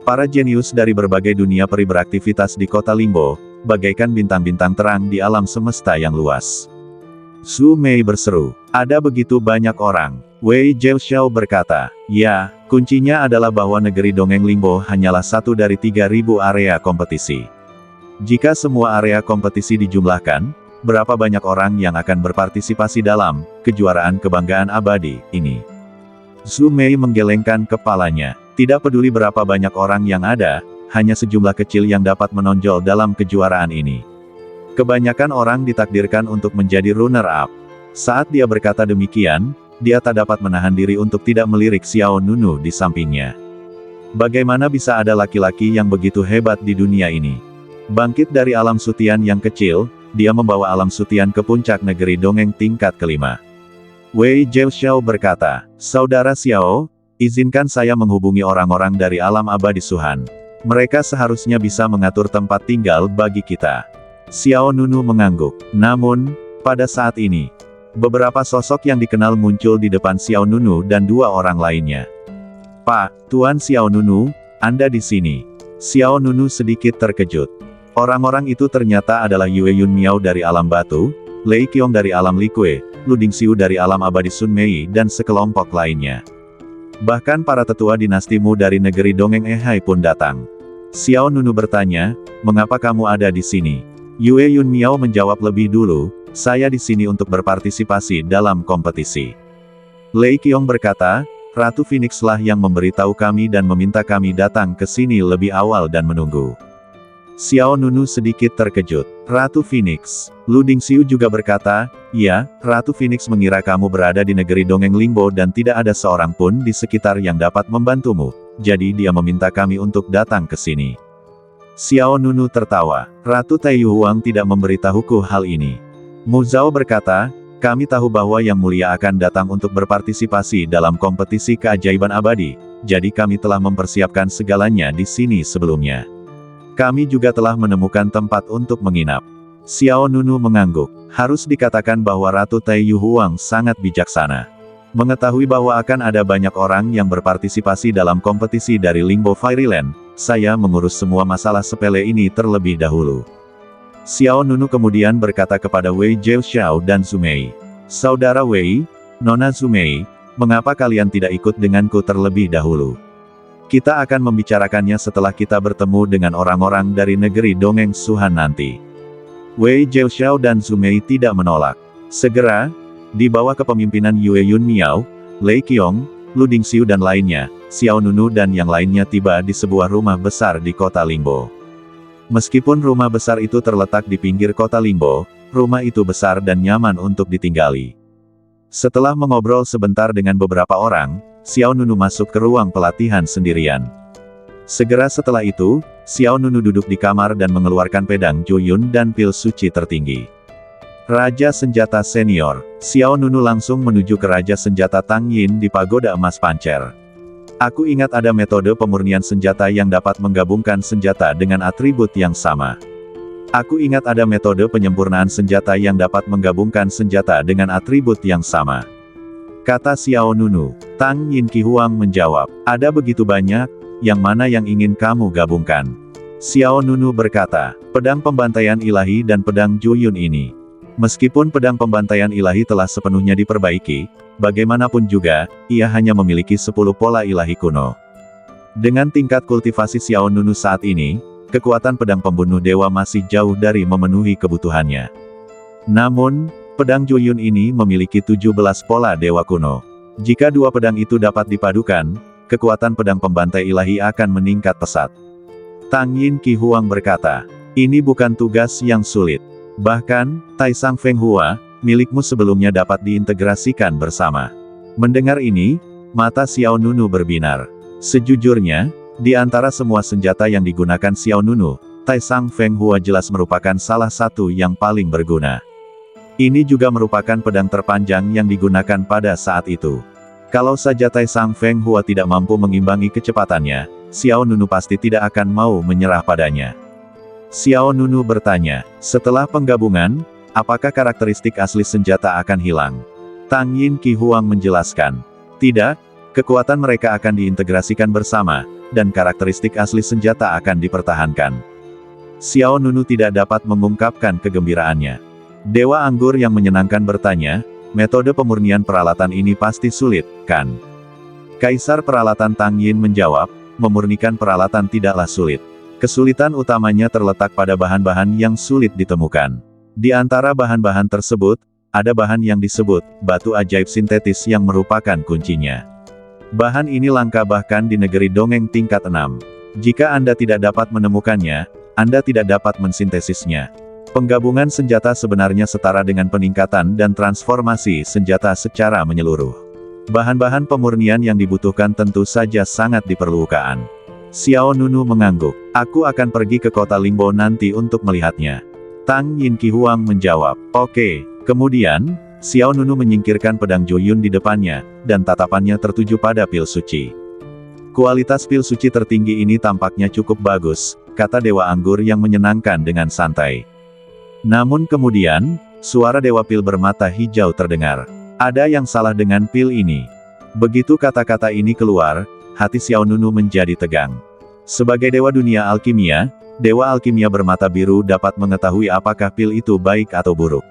Para jenius dari berbagai dunia peri beraktivitas di kota Limbo, bagaikan bintang-bintang terang di alam semesta yang luas. Zhu Mei berseru, ada begitu banyak orang. Wei Jiaoxiao berkata, ya, kuncinya adalah bahwa negeri dongeng Limbo hanyalah satu dari 3.000 area kompetisi. Jika semua area kompetisi dijumlahkan, berapa banyak orang yang akan berpartisipasi dalam kejuaraan kebanggaan abadi ini? Zhu Mei menggelengkan kepalanya. Tidak peduli berapa banyak orang yang ada, hanya sejumlah kecil yang dapat menonjol dalam kejuaraan ini. Kebanyakan orang ditakdirkan untuk menjadi runner-up. Saat dia berkata demikian, dia tak dapat menahan diri untuk tidak melirik Xiao Nunu di sampingnya. Bagaimana bisa ada laki-laki yang begitu hebat di dunia ini? Bangkit dari alam Sutian yang kecil, dia membawa alam Sutian ke puncak negeri dongeng tingkat kelima. Wei Jiaoxiao berkata, saudara Xiao, izinkan saya menghubungi orang-orang dari alam abadi Suhan. Mereka seharusnya bisa mengatur tempat tinggal bagi kita. Xiao Nunu mengangguk. Namun, pada saat ini, beberapa sosok yang dikenal muncul di depan Xiao Nunu dan 2 orang lainnya. Pak, Tuan Xiao Nunu, Anda di sini. Xiao Nunu sedikit terkejut. Orang-orang itu ternyata adalah Yue Yun Miao dari alam batu, Lei Qiong dari alam Likue, Lu Dingxiu dari alam abadi Sun Mei dan sekelompok lainnya. Bahkan para tetua dinastimu dari negeri dongeng Ehai pun datang. Xiao Nunu bertanya, "Mengapa kamu ada di sini?" Yue Yun Miao menjawab lebih dulu, "Saya di sini untuk berpartisipasi dalam kompetisi." Lei Qiong berkata, "Ratu Phoenix lah yang memberitahu kami dan meminta kami datang ke sini lebih awal dan menunggu." Xiao Nunu sedikit terkejut. "Ratu Phoenix?" Lu Dingxiu juga berkata, "Ya, Ratu Phoenix mengira kamu berada di negeri dongeng Limbo dan tidak ada seorang pun di sekitar yang dapat membantumu. Jadi dia meminta kami untuk datang ke sini." Xiao Nunu tertawa. "Ratu Taiyu Huang tidak memberitahuku hal ini." Mu Zhao berkata, "Kami tahu bahwa Yang Mulia akan datang untuk berpartisipasi dalam kompetisi keajaiban abadi, jadi kami telah mempersiapkan segalanya di sini sebelumnya. Kami juga telah menemukan tempat untuk menginap." Xiao Nunu mengangguk. Harus dikatakan bahwa Ratu Taiyu Huang sangat bijaksana. Mengetahui bahwa akan ada banyak orang yang berpartisipasi dalam kompetisi dari Limbo Fairyland, saya mengurus semua masalah sepele ini terlebih dahulu. Xiao Nunu kemudian berkata kepada Wei Zhao dan Zumei, "Saudara Wei, Nona Zumei, mengapa kalian tidak ikut denganku terlebih dahulu? Kita akan membicarakannya setelah kita bertemu dengan orang-orang dari negeri dongeng Suhan nanti." Wei Zhao dan Zumei tidak menolak. Segera, di bawah kepemimpinan Yue Yun Miao, Lei Qiong, Lu Dingxiu dan lainnya, Xiao Nunu dan yang lainnya tiba di sebuah rumah besar di kota Limbo. Meskipun rumah besar itu terletak di pinggir kota Limbo, rumah itu besar dan nyaman untuk ditinggali. Setelah mengobrol sebentar dengan beberapa orang, Xiao Nunu masuk ke ruang pelatihan sendirian. Segera setelah itu, Xiao Nunu duduk di kamar dan mengeluarkan pedang Joyun dan pil suci tertinggi. Raja Senjata Senior, Xiao Nunu langsung menuju ke Raja Senjata Tang Yin di Pagoda Emas Pancer. "Aku ingat ada metode pemurnian senjata yang dapat menggabungkan senjata dengan atribut yang sama. Aku ingat ada metode penyempurnaan senjata yang dapat menggabungkan senjata dengan atribut yang sama," kata Xiao Nunu. Tang Yin Qihuang menjawab, "Ada begitu banyak, yang mana yang ingin kamu gabungkan?" Xiao Nunu berkata, "Pedang pembantaian ilahi dan pedang Joyun ini. Meskipun pedang pembantaian ilahi telah sepenuhnya diperbaiki, bagaimanapun juga, ia hanya memiliki 10 pola ilahi kuno. Dengan tingkat kultivasi Xiao Nunu saat ini, kekuatan pedang pembunuh dewa masih jauh dari memenuhi kebutuhannya. Namun, pedang Joyun ini memiliki 17 pola dewa kuno. Jika dua pedang itu dapat dipadukan, kekuatan pedang pembantai ilahi akan meningkat pesat." Tang Yin Qihuang berkata, "Ini bukan tugas yang sulit. Bahkan, Taisang Feng Hua, milikmu sebelumnya dapat diintegrasikan bersama." Mendengar ini, mata Xiao Nunu berbinar. Sejujurnya, di antara semua senjata yang digunakan Xiao Nunu, Taisang Feng Hua jelas merupakan salah satu yang paling berguna. Ini juga merupakan pedang terpanjang yang digunakan pada saat itu. Kalau saja Taisang Feng Hua tidak mampu mengimbangi kecepatannya, Xiao Nunu pasti tidak akan mau menyerah padanya. Xiao Nunu bertanya, "Setelah penggabungan, apakah karakteristik asli senjata akan hilang?" Tang Yin Qihuang menjelaskan, "Tidak, kekuatan mereka akan diintegrasikan bersama, dan karakteristik asli senjata akan dipertahankan." Xiao Nunu tidak dapat mengungkapkan kegembiraannya. Dewa Anggur yang menyenangkan bertanya, "Metode pemurnian peralatan ini pasti sulit, kan?" Kaisar Peralatan Tang Yin menjawab, "Memurnikan peralatan tidaklah sulit. Kesulitan utamanya terletak pada bahan-bahan yang sulit ditemukan. Di antara bahan-bahan tersebut, ada bahan yang disebut batu ajaib sintetis yang merupakan kuncinya. Bahan ini langka bahkan di negeri dongeng tingkat 6. Jika Anda tidak dapat menemukannya, Anda tidak dapat mensintesisnya. Penggabungan senjata sebenarnya setara dengan peningkatan dan transformasi senjata secara menyeluruh. Bahan-bahan pemurnian yang dibutuhkan tentu saja sangat diperlukan." Xiao Nunu mengangguk. "Aku akan pergi ke kota Limbo nanti untuk melihatnya." Tang Yin Qihuang menjawab, "Oke." Kemudian, Xiao Nunu menyingkirkan pedang Joyun di depannya, dan tatapannya tertuju pada pil suci. "Kualitas pil suci tertinggi ini tampaknya cukup bagus," kata Dewa Anggur yang menyenangkan dengan santai. Namun kemudian, suara Dewa Pil bermata hijau terdengar. "Ada yang salah dengan pil ini." Begitu kata-kata ini keluar, hati Xiao Nunu menjadi tegang. Sebagai dewa dunia alkimia, Dewa Alkimia bermata biru dapat mengetahui apakah pil itu baik atau buruk.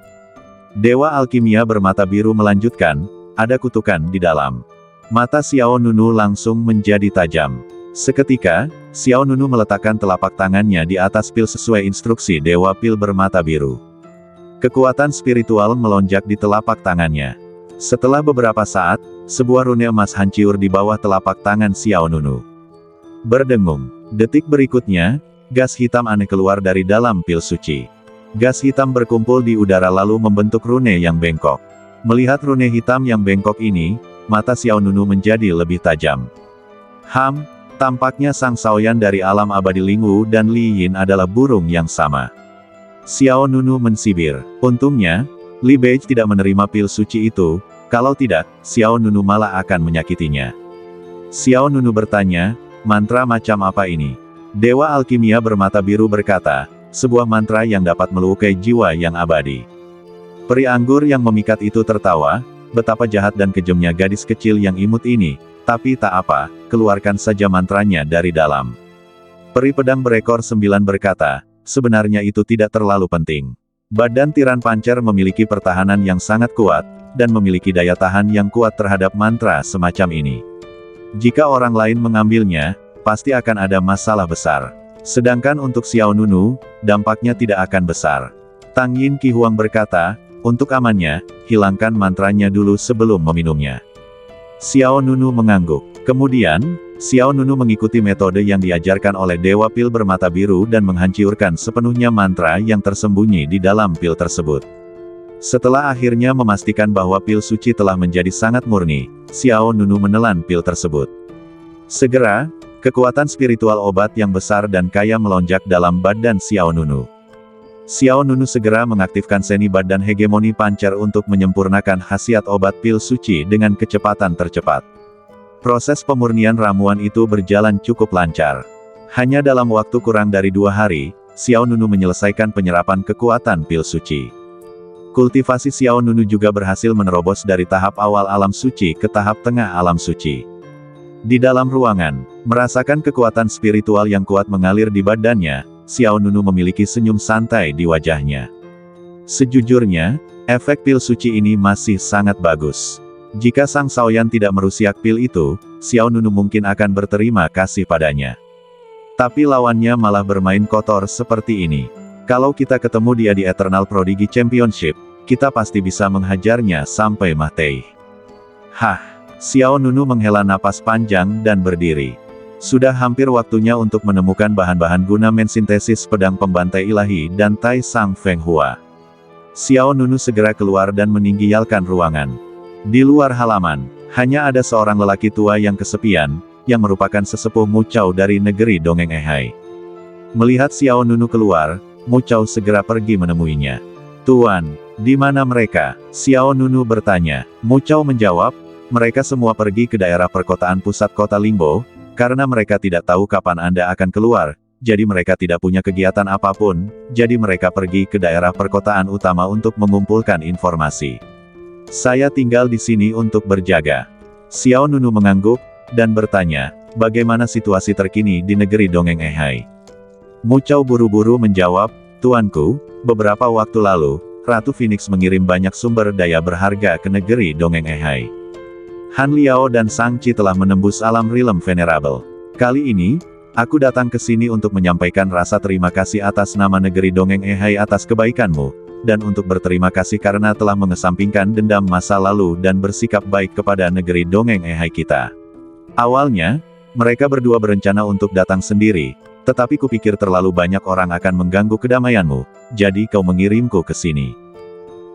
Dewa Alkimia bermata biru melanjutkan, ada kutukan di dalam. Mata Xiao Nunu langsung menjadi tajam. Seketika, Xiao Nunu meletakkan telapak tangannya di atas pil sesuai instruksi Dewa Pil bermata biru. Kekuatan spiritual melonjak di telapak tangannya. Setelah beberapa saat, sebuah rune emas hancur di bawah telapak tangan Xiao Nunu. Berdengung. Detik berikutnya, gas hitam aneh keluar dari dalam pil suci. Gas hitam berkumpul di udara lalu membentuk rune yang bengkok. Melihat rune hitam yang bengkok ini, mata Xiao Nunu menjadi lebih tajam. Tampaknya Sang Shaoyan dari alam abadi Lingwu dan Li Yin adalah burung yang sama. Xiao Nunu mensibir. Untungnya, Li Bei tidak menerima pil suci itu, kalau tidak, Xiao Nunu malah akan menyakitinya. Xiao Nunu bertanya, mantra macam apa ini? Dewa Alkimia bermata biru berkata, sebuah mantra yang dapat melukai jiwa yang abadi. Peri anggur yang memikat itu tertawa, betapa jahat dan kejamnya gadis kecil yang imut ini, tapi tak apa, keluarkan saja mantranya dari dalam. Peri pedang berekor 9 berkata, sebenarnya itu tidak terlalu penting. Badan tiran pancer memiliki pertahanan yang sangat kuat, dan memiliki daya tahan yang kuat terhadap mantra semacam ini. Jika orang lain mengambilnya, pasti akan ada masalah besar. Sedangkan untuk Xiao Nunu, dampaknya tidak akan besar. Tang Yin Qi Huang berkata, untuk amannya, hilangkan mantranya dulu sebelum meminumnya. Xiao Nunu mengangguk. Kemudian, Xiao Nunu mengikuti metode yang diajarkan oleh Dewa Pil bermata biru dan menghancurkan sepenuhnya mantra yang tersembunyi di dalam pil tersebut. Setelah akhirnya memastikan bahwa pil suci telah menjadi sangat murni, Xiao Nunu menelan pil tersebut. Segera, kekuatan spiritual obat yang besar dan kaya melonjak dalam badan Xiao Nunu. Xiao Nunu segera mengaktifkan seni badan hegemoni pancer untuk menyempurnakan khasiat obat pil suci dengan kecepatan tercepat. Proses pemurnian ramuan itu berjalan cukup lancar. Hanya dalam waktu kurang dari 2 hari, Xiao Nunu menyelesaikan penyerapan kekuatan pil suci. Kultivasi Xiao Nunu juga berhasil menerobos dari tahap awal alam suci ke tahap tengah alam suci. Di dalam ruangan, merasakan kekuatan spiritual yang kuat mengalir di badannya, Xiao Nunu memiliki senyum santai di wajahnya. Sejujurnya, efek pil suci ini masih sangat bagus. Jika Sang Shaoyan tidak merusiak pil itu, Xiao Nunu mungkin akan berterima kasih padanya. Tapi lawannya malah bermain kotor seperti ini. Kalau kita ketemu dia di Eternal Prodigy Championship, kita pasti bisa menghajarnya sampai mati. Xiao Nunu menghela napas panjang dan berdiri. Sudah hampir waktunya untuk menemukan bahan-bahan guna mensintesis pedang pembantai ilahi dan Tai Sang Feng Hua. Xiao Nunu segera keluar dan meninggalkan ruangan. Di luar halaman, hanya ada seorang lelaki tua yang kesepian, yang merupakan sesepuh Mu Chao dari negeri Dongeng Ehai. Melihat Xiao Nunu keluar, Mu Chao segera pergi menemuinya. Tuan, di mana mereka? Xiao Nunu bertanya. Mu Chao menjawab, mereka semua pergi ke daerah perkotaan pusat kota Lingbo, karena mereka tidak tahu kapan Anda akan keluar, jadi mereka tidak punya kegiatan apapun, jadi mereka pergi ke daerah perkotaan utama untuk mengumpulkan informasi. Saya tinggal di sini untuk berjaga. Xiao Nunu mengangguk, dan bertanya, bagaimana situasi terkini di negeri Dongeng Ehai? Mu Chao buru-buru menjawab, Tuanku, beberapa waktu lalu, Ratu Phoenix mengirim banyak sumber daya berharga ke negeri Dongeng Ehai. Han Liao dan Sang Chi telah menembus alam Realm Venerable. Kali ini, aku datang ke sini untuk menyampaikan rasa terima kasih atas nama negeri Dongeng Ehai atas kebaikanmu, dan untuk berterima kasih karena telah mengesampingkan dendam masa lalu dan bersikap baik kepada negeri Dongeng Ehai kita. Awalnya, mereka berdua berencana untuk datang sendiri, tetapi kupikir terlalu banyak orang akan mengganggu kedamaianmu, jadi kau mengirimku ke sini.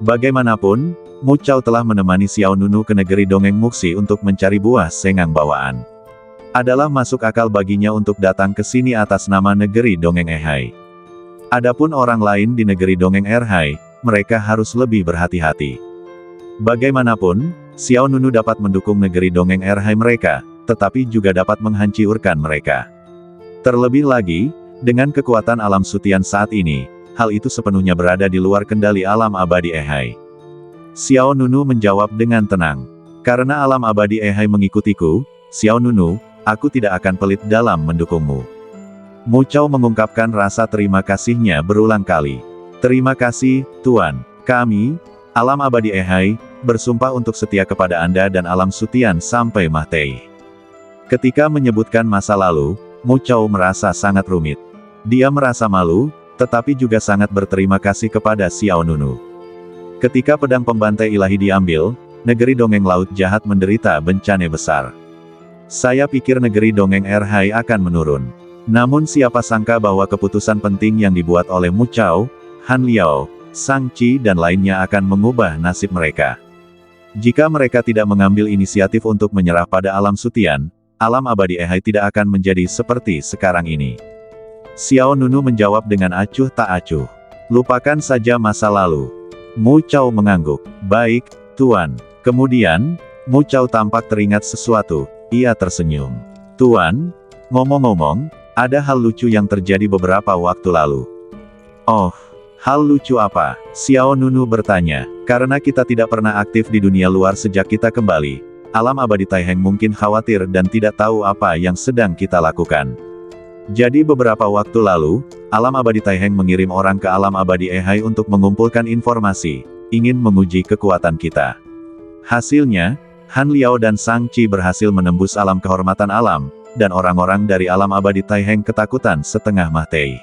Bagaimanapun, Mu Chao telah menemani Xiao Nunu ke negeri Dongeng Muxi untuk mencari buah sengang bawaan. Adalah masuk akal baginya untuk datang ke sini atas nama negeri Dongeng Ehai. Adapun orang lain di negeri Dongeng Erhai, mereka harus lebih berhati-hati. Bagaimanapun, Xiao Nunu dapat mendukung negeri Dongeng Erhai mereka, tetapi juga dapat menghancurkan mereka. Terlebih lagi, dengan kekuatan alam Sutian saat ini, hal itu sepenuhnya berada di luar kendali alam abadi Ehai. Xiao Nunu menjawab dengan tenang. Karena alam abadi Ehai mengikutiku, Xiao Nunu, aku tidak akan pelit dalam mendukungmu. Mu Chao mengungkapkan rasa terima kasihnya berulang kali. Terima kasih, Tuan. Kami, Alam Abadi Ehai, bersumpah untuk setia kepada Anda dan Alam Sutian sampai Mahtei. Ketika menyebutkan masa lalu, Mu Chao merasa sangat rumit. Dia merasa malu, tetapi juga sangat berterima kasih kepada Xiao Nunu. Ketika pedang pembantai ilahi diambil, negeri dongeng laut jahat menderita bencana besar. Saya pikir negeri dongeng Erhai akan menurun. Namun siapa sangka bahwa keputusan penting yang dibuat oleh Mu Chao, Han Liao, Sang Qi dan lainnya akan mengubah nasib mereka. Jika mereka tidak mengambil inisiatif untuk menyerah pada Alam Sutian, Alam Abadi Ehai tidak akan menjadi seperti sekarang ini. Xiao Nunu menjawab dengan acuh tak acuh. Lupakan saja masa lalu. Mu Chao mengangguk. Baik, Tuan. Kemudian, Mu Chao tampak teringat sesuatu. Ia tersenyum. Tuan, ngomong-ngomong, ada hal lucu yang terjadi beberapa waktu lalu. Oh, hal lucu apa? Xiao Nunu bertanya. Karena kita tidak pernah aktif di dunia luar sejak kita kembali, Alam Abadi Taiheng mungkin khawatir dan tidak tahu apa yang sedang kita lakukan. Jadi beberapa waktu lalu, Alam Abadi Taiheng mengirim orang ke Alam Abadi Ehai untuk mengumpulkan informasi, ingin menguji kekuatan kita. Hasilnya, Han Liao dan Sang Qi berhasil menembus alam kehormatan alam, dan orang-orang dari Alam Abadi Taiheng ketakutan setengah mati.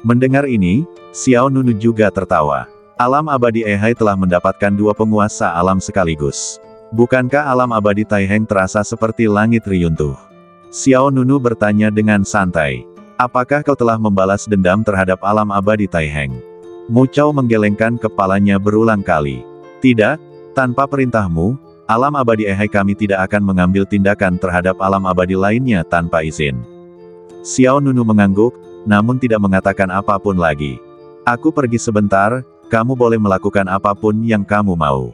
Mendengar ini, Xiao Nunu juga tertawa. Alam Abadi Ehai telah mendapatkan dua penguasa alam sekaligus. Bukankah Alam Abadi Taiheng terasa seperti langit riyuntuh? Xiao Nunu bertanya dengan santai. Apakah kau telah membalas dendam terhadap Alam Abadi Taiheng? Mu Chao menggelengkan kepalanya berulang kali. Tidak, tanpa perintahmu, Alam Abadi Ehai kami tidak akan mengambil tindakan terhadap alam abadi lainnya tanpa izin. Xiao Nunu mengangguk, namun tidak mengatakan apapun lagi. Aku pergi sebentar, kamu boleh melakukan apapun yang kamu mau.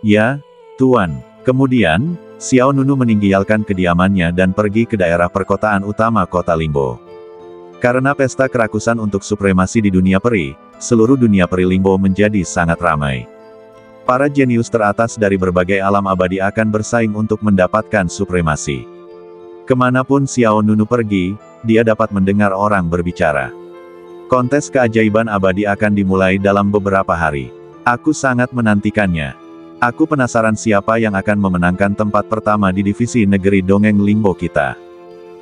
Ya, Tuan. Kemudian, Xiao Nunu meninggalkan kediamannya dan pergi ke daerah perkotaan utama kota Limbo. Karena pesta kerakusan untuk supremasi di dunia peri, seluruh dunia peri Limbo menjadi sangat ramai. Para jenius teratas dari berbagai alam abadi akan bersaing untuk mendapatkan supremasi. Kemanapun Xiao Nunu pergi, dia dapat mendengar orang berbicara. Kontes keajaiban abadi akan dimulai dalam beberapa hari. Aku sangat menantikannya. Aku penasaran siapa yang akan memenangkan tempat pertama di divisi negeri dongeng Limbo kita.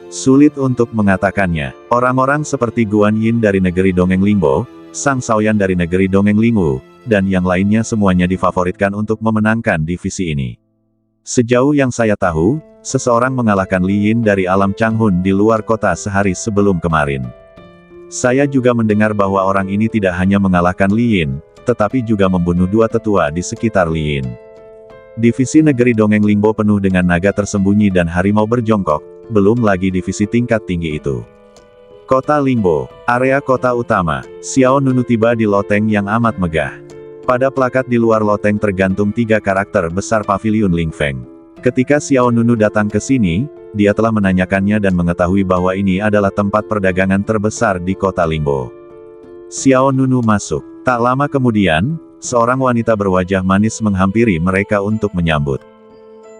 Sulit untuk mengatakannya. Orang-orang seperti Guan Yin dari negeri dongeng Limbo, Sang Shaoyan dari negeri dongeng Lingu, dan yang lainnya semuanya difavoritkan untuk memenangkan divisi ini. Sejauh yang saya tahu, seseorang mengalahkan Li Yin dari alam Changhun di luar kota sehari sebelum kemarin. Saya juga mendengar bahwa orang ini tidak hanya mengalahkan Li Yin, tetapi juga membunuh dua tetua di sekitar Li Yin. Divisi negeri dongeng Limbo penuh dengan naga tersembunyi dan harimau berjongkok, belum lagi divisi tingkat tinggi itu. Kota Limbo, area kota utama. Xiao Nunu tiba di loteng yang amat megah. Pada plakat di luar loteng tergantung 3 karakter besar pavilion Ling Feng. Ketika Xiao Nunu datang ke sini, dia telah menanyakannya dan mengetahui bahwa ini adalah tempat perdagangan terbesar di kota Limbo. Xiao Nunu masuk. Tak lama kemudian, seorang wanita berwajah manis menghampiri mereka untuk menyambut.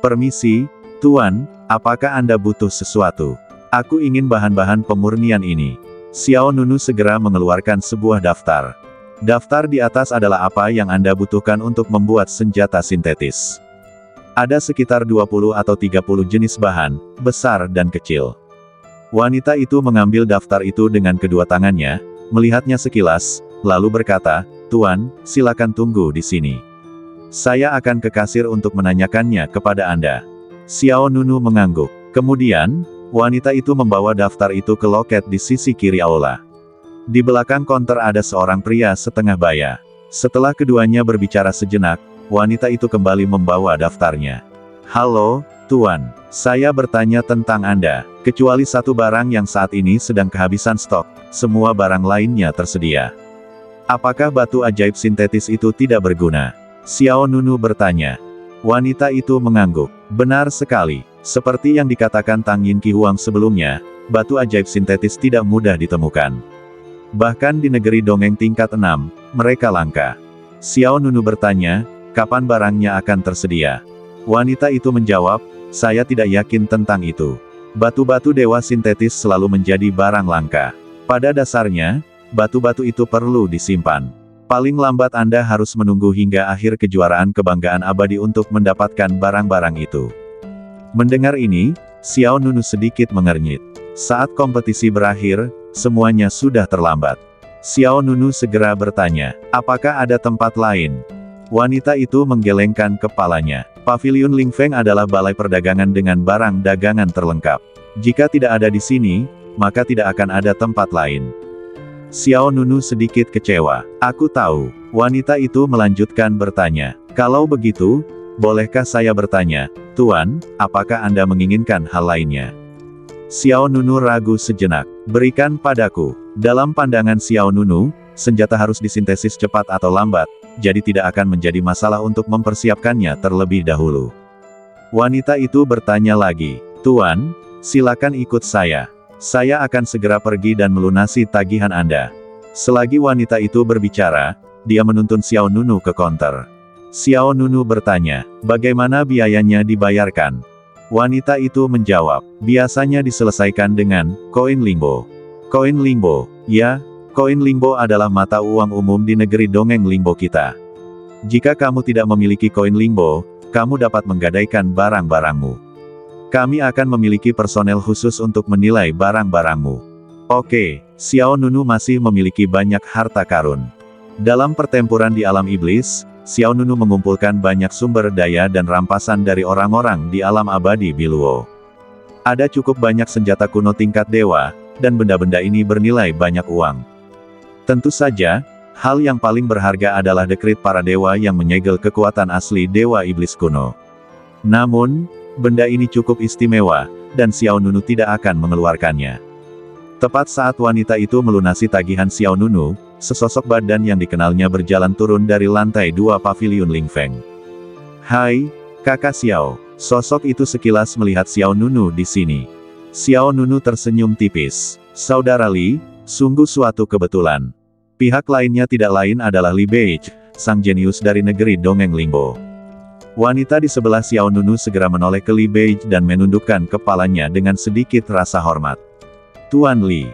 Permisi, Tuan, apakah Anda butuh sesuatu? Aku ingin bahan-bahan pemurnian ini. Xiao Nunu segera mengeluarkan sebuah daftar. Daftar di atas adalah apa yang Anda butuhkan untuk membuat senjata sintetis. Ada sekitar 20 atau 30 jenis bahan, besar dan kecil. Wanita itu mengambil daftar itu dengan kedua tangannya, melihatnya sekilas, lalu berkata, Tuan, silakan tunggu di sini. Saya akan ke kasir untuk menanyakannya kepada Anda. Xiao Nunu mengangguk. Kemudian, wanita itu membawa daftar itu ke loket di sisi kiri aula. Di belakang konter ada seorang pria setengah baya. Setelah keduanya berbicara sejenak, wanita itu kembali membawa daftarnya. Halo, Tuan. Saya bertanya tentang Anda. Kecuali satu barang yang saat ini sedang kehabisan stok, semua barang lainnya tersedia. Apakah batu ajaib sintetis itu tidak berguna? Xiao Nunu bertanya. Wanita itu mengangguk. Benar sekali. Seperti yang dikatakan Tang Yin Qi Huang sebelumnya, batu ajaib sintetis tidak mudah ditemukan. Bahkan di negeri dongeng tingkat 6, mereka langka. Xiao Nunu bertanya, kapan barangnya akan tersedia? Wanita itu menjawab, saya tidak yakin tentang itu. Batu-batu dewa sintetis selalu menjadi barang langka. Pada dasarnya, batu-batu itu perlu disimpan. Paling lambat Anda harus menunggu hingga akhir kejuaraan kebanggaan abadi untuk mendapatkan barang-barang itu. Mendengar ini, Xiao Nunu sedikit mengernyit. Saat kompetisi berakhir, semuanya sudah terlambat. Xiao Nunu segera bertanya, apakah ada tempat lain? Wanita itu menggelengkan kepalanya. Paviliun Lingfeng adalah balai perdagangan dengan barang dagangan terlengkap. Jika tidak ada di sini, maka tidak akan ada tempat lain. Xiao Nunu sedikit kecewa. Aku tahu. Wanita itu melanjutkan bertanya. Kalau begitu, bolehkah saya bertanya, Tuan, apakah Anda menginginkan hal lainnya? Xiao Nunu ragu sejenak. Berikan padaku. Dalam pandangan Xiao Nunu, senjata harus disintesis cepat atau lambat, jadi tidak akan menjadi masalah untuk mempersiapkannya terlebih dahulu. Wanita itu bertanya lagi, Tuan, silakan ikut saya. Saya akan segera pergi dan melunasi tagihan Anda. Selagi wanita itu berbicara, dia menuntun Xiao Nunu ke konter. Xiao Nunu bertanya, bagaimana biayanya dibayarkan? Wanita itu menjawab, biasanya diselesaikan dengan koin limbo. Koin limbo, ya, koin limbo adalah mata uang umum di negeri dongeng limbo kita. Jika kamu tidak memiliki koin limbo, kamu dapat menggadaikan barang-barangmu. Kami akan memiliki personel khusus untuk menilai barang-barangmu. Oke, Xiao Nunu masih memiliki banyak harta karun. Dalam pertempuran di alam iblis, Xiao Nunu mengumpulkan banyak sumber daya dan rampasan dari orang-orang di alam abadi Biluo. Ada cukup banyak senjata kuno tingkat dewa, dan benda-benda ini bernilai banyak uang. Tentu saja, hal yang paling berharga adalah dekrit para dewa yang menyegel kekuatan asli dewa iblis kuno. Namun, benda ini cukup istimewa, dan Xiao Nunu tidak akan mengeluarkannya. Tepat saat wanita itu melunasi tagihan Xiao Nunu, sesosok badan yang dikenalnya berjalan turun dari lantai 2 paviliun Lingfeng. Hai, kakak Xiao. Sosok itu sekilas melihat Xiao Nunu di sini. Xiao Nunu tersenyum tipis. Saudara Li, sungguh suatu kebetulan. Pihak lainnya tidak lain adalah Li Beige, sang jenius dari negeri dongeng limbo. Wanita di sebelah Xiao Nunu segera menoleh ke Li Beige dan menundukkan kepalanya dengan sedikit rasa hormat. Tuan Li.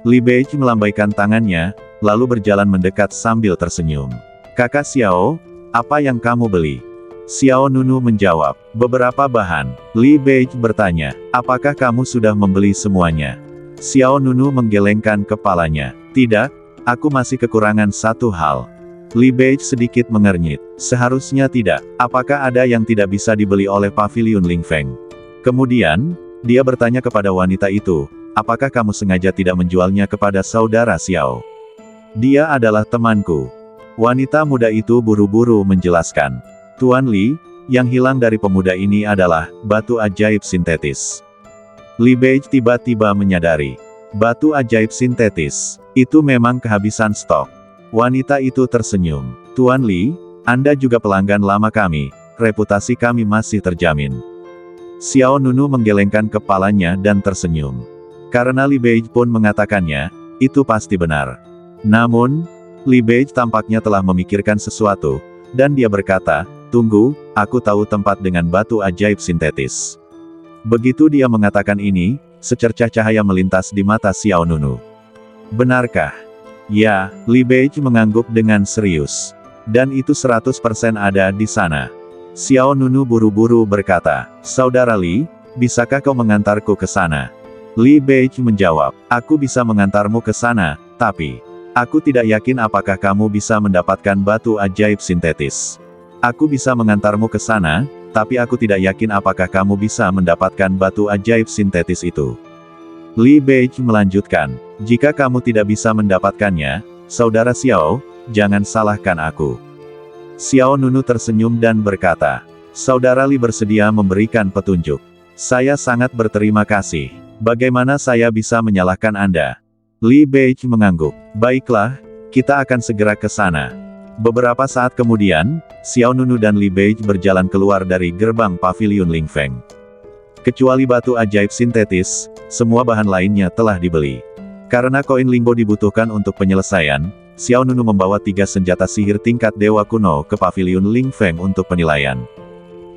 Li Beige melambaikan tangannya, lalu berjalan mendekat sambil tersenyum. Kakak Xiao, apa yang kamu beli? Xiao Nunu menjawab, beberapa bahan. Li Beige bertanya, apakah kamu sudah membeli semuanya? Xiao Nunu menggelengkan kepalanya. Tidak, aku masih kekurangan satu hal. Li Beige sedikit mengernyit. Seharusnya tidak. Apakah ada yang tidak bisa dibeli oleh paviliun Lingfeng? Kemudian, dia bertanya kepada wanita itu, apakah kamu sengaja tidak menjualnya kepada saudara Xiao? Dia adalah temanku. Wanita muda itu buru-buru menjelaskan. Tuan Li, yang hilang dari pemuda ini adalah batu ajaib sintetis. Li Beige tiba-tiba menyadari. Batu ajaib sintetis. Itu memang kehabisan stok. Wanita itu tersenyum. Tuan Li, Anda juga pelanggan lama kami. Reputasi kami masih terjamin. Xiao Nunu menggelengkan kepalanya dan tersenyum. Karena Li Beige pun mengatakannya, itu pasti benar. Namun, Li Beige tampaknya telah memikirkan sesuatu, dan dia berkata, tunggu, aku tahu tempat dengan batu ajaib sintetis. Begitu dia mengatakan ini, secercah cahaya melintas di mata Xiao Nunu. Benarkah? Ya, Li Beige mengangguk dengan serius. Dan itu 100% ada di sana. Xiao Nunu buru-buru berkata, saudara Li, bisakah kau mengantarku ke sana? Li Beige menjawab, aku bisa mengantarmu ke sana, tapi aku tidak yakin apakah kamu bisa mendapatkan batu ajaib sintetis. Aku bisa mengantarmu ke sana, tapi aku tidak yakin apakah kamu bisa mendapatkan batu ajaib sintetis itu. Li Beige melanjutkan, jika kamu tidak bisa mendapatkannya, saudara Xiao, jangan salahkan aku. Xiao Nunu tersenyum dan berkata, saudara Li bersedia memberikan petunjuk. Saya sangat berterima kasih. Bagaimana saya bisa menyalahkan Anda? Li Beige mengangguk. Baiklah, kita akan segera ke sana. Beberapa saat kemudian, Xiao Nunu dan Li Beige berjalan keluar dari gerbang paviliun Lingfeng. Kecuali batu ajaib sintetis, semua bahan lainnya telah dibeli. Karena koin limbo dibutuhkan untuk penyelesaian, Xiao Nunu membawa 3 senjata sihir tingkat dewa kuno ke paviliun Lingfeng untuk penilaian.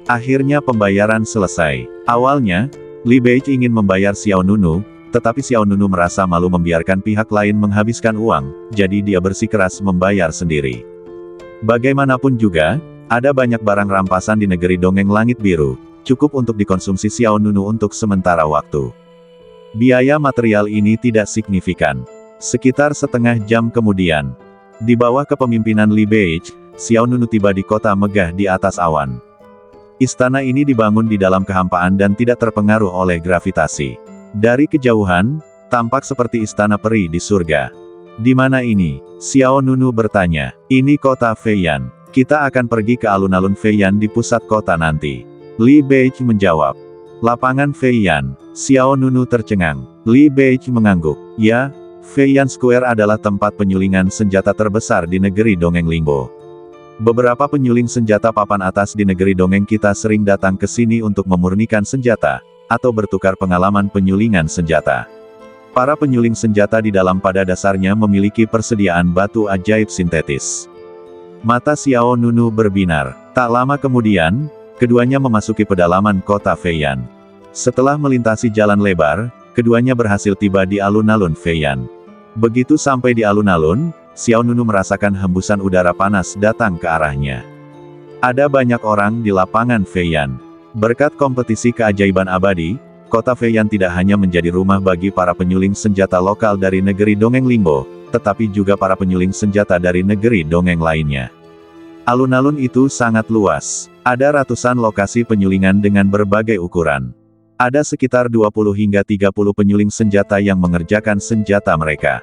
Akhirnya pembayaran selesai. Awalnya, Li Beichi ingin membayar Xiao Nunu, tetapi Xiao Nunu merasa malu membiarkan pihak lain menghabiskan uang, jadi dia bersikeras membayar sendiri. Bagaimanapun juga, ada banyak barang rampasan di negeri dongeng langit biru, cukup untuk dikonsumsi Xiao Nunu untuk sementara waktu. Biaya material ini tidak signifikan. Sekitar setengah jam kemudian, di bawah kepemimpinan Li Beichi, Xiao Nunu tiba di kota megah di atas awan. Istana ini dibangun di dalam kehampaan dan tidak terpengaruh oleh gravitasi. Dari kejauhan, tampak seperti istana peri di surga. Di mana ini? Xiao Nunu bertanya. Ini kota Feiyan. Kita akan pergi ke alun-alun Feiyan di pusat kota nanti. Li Beichi menjawab. Lapangan Feiyan. Xiao Nunu tercengang. Li Beichi mengangguk. Ya, Feiyan Square adalah tempat penyulingan senjata terbesar di negeri dongeng Lingbo. Beberapa penyuling senjata papan atas di negeri dongeng kita sering datang ke sini untuk memurnikan senjata, atau bertukar pengalaman penyulingan senjata. Para penyuling senjata di dalam pada dasarnya memiliki persediaan batu ajaib sintetis. Mata Xiao Nunu berbinar. Tak lama kemudian, keduanya memasuki pedalaman kota Feiyan. Setelah melintasi jalan lebar, keduanya berhasil tiba di alun-alun Feiyan. Begitu sampai di alun-alun, Xiao Nunu merasakan hembusan udara panas datang ke arahnya. Ada banyak orang di lapangan Feiyan. Berkat kompetisi keajaiban abadi, kota Feiyan tidak hanya menjadi rumah bagi para penyuling senjata lokal dari negeri dongeng Lingbo, tetapi juga para penyuling senjata dari negeri dongeng lainnya. Alun-alun itu sangat luas. Ada ratusan lokasi penyulingan dengan berbagai ukuran. Ada sekitar 20 hingga 30 penyuling senjata yang mengerjakan senjata mereka.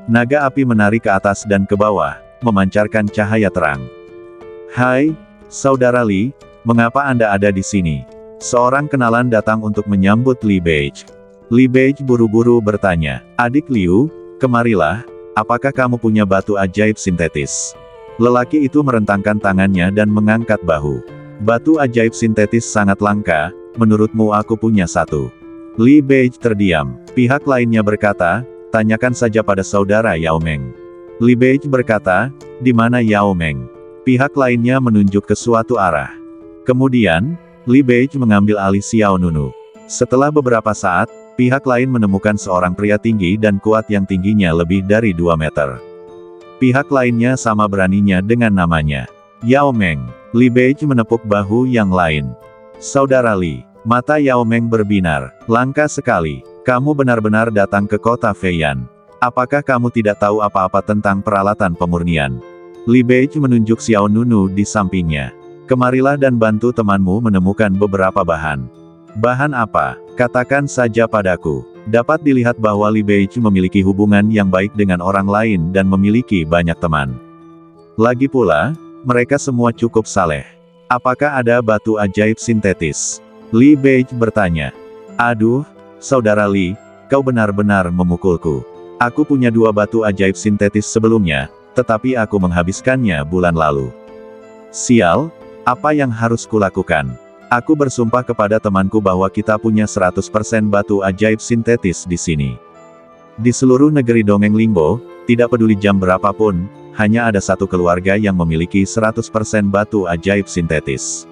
Naga api menari ke atas dan ke bawah, memancarkan cahaya terang. Hai, Saudara Li, mengapa Anda ada di sini? Seorang kenalan datang untuk menyambut Li Beichi. Li Beichi buru-buru bertanya, Adik Liu, kemarilah, apakah kamu punya batu ajaib sintetis? Lelaki itu merentangkan tangannya dan mengangkat bahu. Batu ajaib sintetis sangat langka, menurutmu aku punya satu. Li Beichi terdiam. Pihak lainnya berkata, tanyakan saja pada saudara Yao Meng. Li Beichi berkata, di mana Yao Meng? Pihak lainnya menunjuk ke suatu arah. Kemudian, Li Beichi mengambil alih Xiao Nunu. Setelah beberapa saat, pihak lain menemukan seorang pria tinggi dan kuat yang tingginya lebih dari 2 meter. Pihak lainnya sama beraninya dengan namanya. Yao Meng. Li Beichi menepuk bahu yang lain. Saudara Li, mata Yao Meng berbinar. Langka sekali. Kamu benar-benar datang ke kota Feiyan. Apakah kamu tidak tahu apa-apa tentang peralatan pemurnian? Li Beichi menunjuk Xiao Nunu di sampingnya. Kemarilah dan bantu temanmu menemukan beberapa bahan. Bahan apa? Katakan saja padaku. Dapat dilihat bahwa Li Beichi memiliki hubungan yang baik dengan orang lain dan memiliki banyak teman. Lagi pula, mereka semua cukup saleh. Apakah ada batu ajaib sintetis? Li Beichi bertanya. Aduh, Saudara Li, kau benar-benar memukulku. Aku punya 2 batu ajaib sintetis sebelumnya, tetapi aku menghabiskannya bulan lalu. Sial, apa yang harus kulakukan? Aku bersumpah kepada temanku bahwa kita punya 100% batu ajaib sintetis di sini. Di seluruh negeri dongeng Lingbo, tidak peduli jam berapapun, hanya ada satu keluarga yang memiliki 100% batu ajaib sintetis.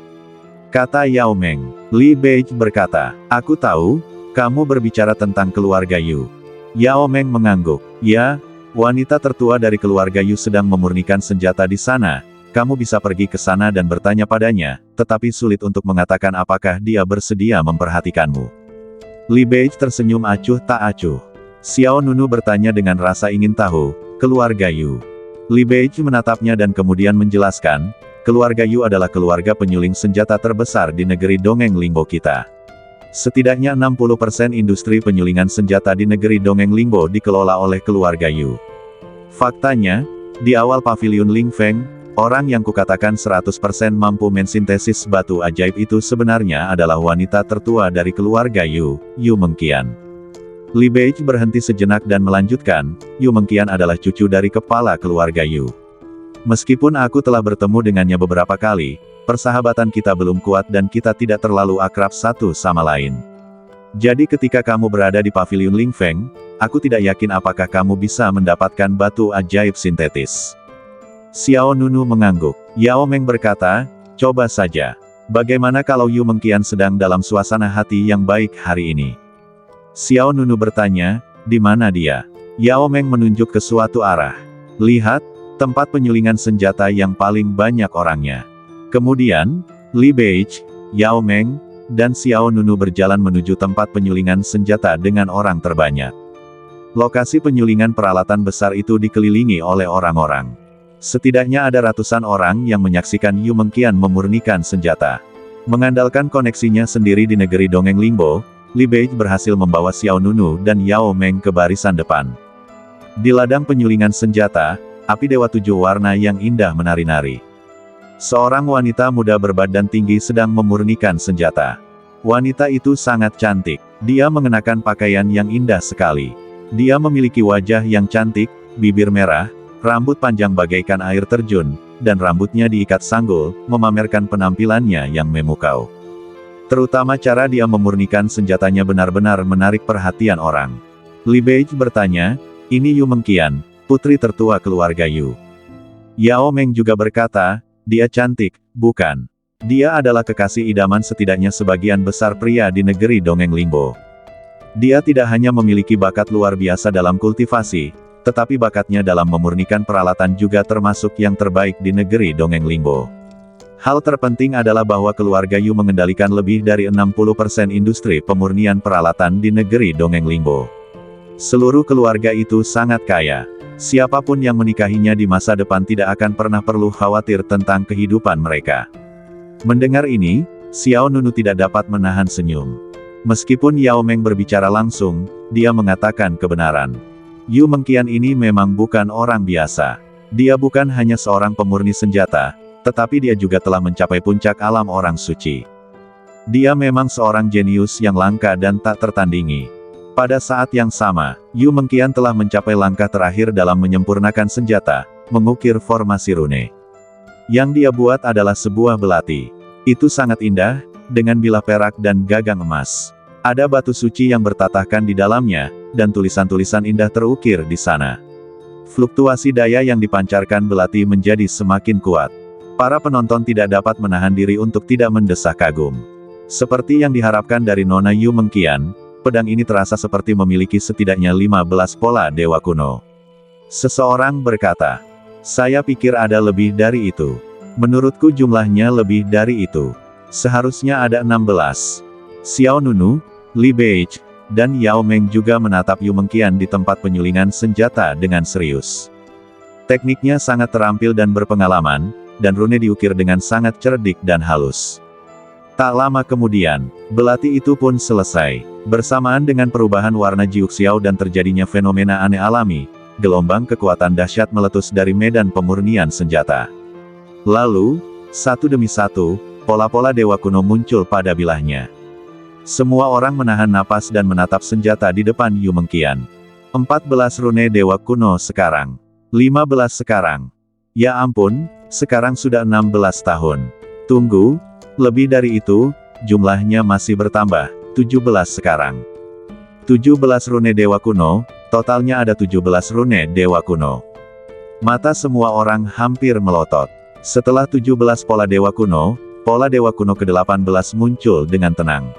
Kata Yao Meng. Li Beichi berkata, aku tahu, kamu berbicara tentang keluarga Yu. Yao Meng mengangguk. Ya, wanita tertua dari keluarga Yu sedang memurnikan senjata di sana. Kamu bisa pergi ke sana dan bertanya padanya, tetapi sulit untuk mengatakan apakah dia bersedia memperhatikanmu. Li Beichi tersenyum acuh tak acuh. Xiao Nunu bertanya dengan rasa ingin tahu, keluarga Yu. Li Beichi menatapnya dan kemudian menjelaskan, keluarga Yu adalah keluarga penyuling senjata terbesar di negeri dongeng Lingbo kita. Setidaknya 60% industri penyulingan senjata di negeri dongeng Lingbo dikelola oleh keluarga Yu. Faktanya, di awal pavilion Ling Feng, orang yang kukatakan 100% mampu mensintesis batu ajaib itu sebenarnya adalah wanita tertua dari keluarga Yu, Yu Mengqian. Li Beichi berhenti sejenak dan melanjutkan, Yu Mengqian adalah cucu dari kepala keluarga Yu. Meskipun aku telah bertemu dengannya beberapa kali, persahabatan kita belum kuat dan kita tidak terlalu akrab satu sama lain. Jadi ketika kamu berada di pavilion Ling Feng, aku tidak yakin apakah kamu bisa mendapatkan batu ajaib sintetis. Xiao Nunu mengangguk. Yao Meng berkata, coba saja. Bagaimana kalau Yu Mengqian sedang dalam suasana hati yang baik hari ini? Xiao Nunu bertanya, di mana dia? Yao Meng menunjuk ke suatu arah. Lihat, tempat penyulingan senjata yang paling banyak orangnya. Kemudian, Li Beige, Yao Meng, dan Xiao Nunu berjalan menuju tempat penyulingan senjata dengan orang terbanyak. Lokasi penyulingan peralatan besar itu dikelilingi oleh orang-orang. Setidaknya ada ratusan orang yang menyaksikan Yu Mengqian memurnikan senjata. Mengandalkan koneksinya sendiri di negeri dongeng Limbo, Li Beige berhasil membawa Xiao Nunu dan Yao Meng ke barisan depan. Di ladang penyulingan senjata, api dewa 7 warna yang indah menari-nari. Seorang wanita muda berbadan tinggi sedang memurnikan senjata. Wanita itu sangat cantik. Dia mengenakan pakaian yang indah sekali. Dia memiliki wajah yang cantik, bibir merah, rambut panjang bagaikan air terjun, dan rambutnya diikat sanggul, memamerkan penampilannya yang memukau. Terutama cara dia memurnikan senjatanya benar-benar menarik perhatian orang. Li Beige bertanya, ini Yu Mengqian, putri tertua keluarga Yu. Yao Meng juga berkata, dia cantik, bukan? Dia adalah kekasih idaman setidaknya sebagian besar pria di negeri dongeng Limbo. Dia tidak hanya memiliki bakat luar biasa dalam kultivasi, tetapi bakatnya dalam memurnikan peralatan juga termasuk yang terbaik di negeri dongeng Limbo. Hal terpenting adalah bahwa keluarga Yu mengendalikan lebih dari 60% industri pemurnian peralatan di negeri dongeng Limbo. Seluruh keluarga itu sangat kaya. Siapapun yang menikahinya di masa depan tidak akan pernah perlu khawatir tentang kehidupan mereka. Mendengar ini, Xiao Nunu tidak dapat menahan senyum. Meskipun Yao Meng berbicara langsung, dia mengatakan kebenaran. Yu Mengqian ini memang bukan orang biasa. Dia bukan hanya seorang pemurni senjata, tetapi dia juga telah mencapai puncak alam orang suci. Dia memang seorang jenius yang langka dan tak tertandingi. Pada saat yang sama, Yu Mengqian telah mencapai langkah terakhir dalam menyempurnakan senjata, mengukir formasi rune. Yang dia buat adalah sebuah belati. Itu sangat indah, dengan bilah perak dan gagang emas. Ada batu suci yang bertatahkan di dalamnya, dan tulisan-tulisan indah terukir di sana. Fluktuasi daya yang dipancarkan belati menjadi semakin kuat. Para penonton tidak dapat menahan diri untuk tidak mendesak kagum. Seperti yang diharapkan dari Nona Yu Mengqian, pedang ini terasa seperti memiliki setidaknya 15 pola dewa kuno. Seseorang berkata, saya pikir ada lebih dari itu. Menurutku jumlahnya lebih dari itu. Seharusnya ada 16. Xiao Nunu, Li Beige, dan Yao Meng juga menatap Yu Mengqian di tempat penyulingan senjata dengan serius. Tekniknya sangat terampil dan berpengalaman, dan rune diukir dengan sangat cerdik dan halus. Tak lama kemudian, belati itu pun selesai. Bersamaan dengan perubahan warna Jiuxiao dan terjadinya fenomena aneh alami, gelombang kekuatan dahsyat meletus dari medan pemurnian senjata. Lalu, satu demi satu, pola-pola dewa kuno muncul pada bilahnya. Semua orang menahan napas dan menatap senjata di depan Yu Mengqian. 14 rune dewa kuno sekarang. 15 sekarang. Ya ampun, sekarang sudah 16 tahun. Tunggu, lebih dari itu, jumlahnya masih bertambah, 17 sekarang. 17 rune dewa kuno, totalnya ada 17 rune dewa kuno. Mata semua orang hampir melotot. Setelah 17 pola dewa kuno ke-18 muncul dengan tenang.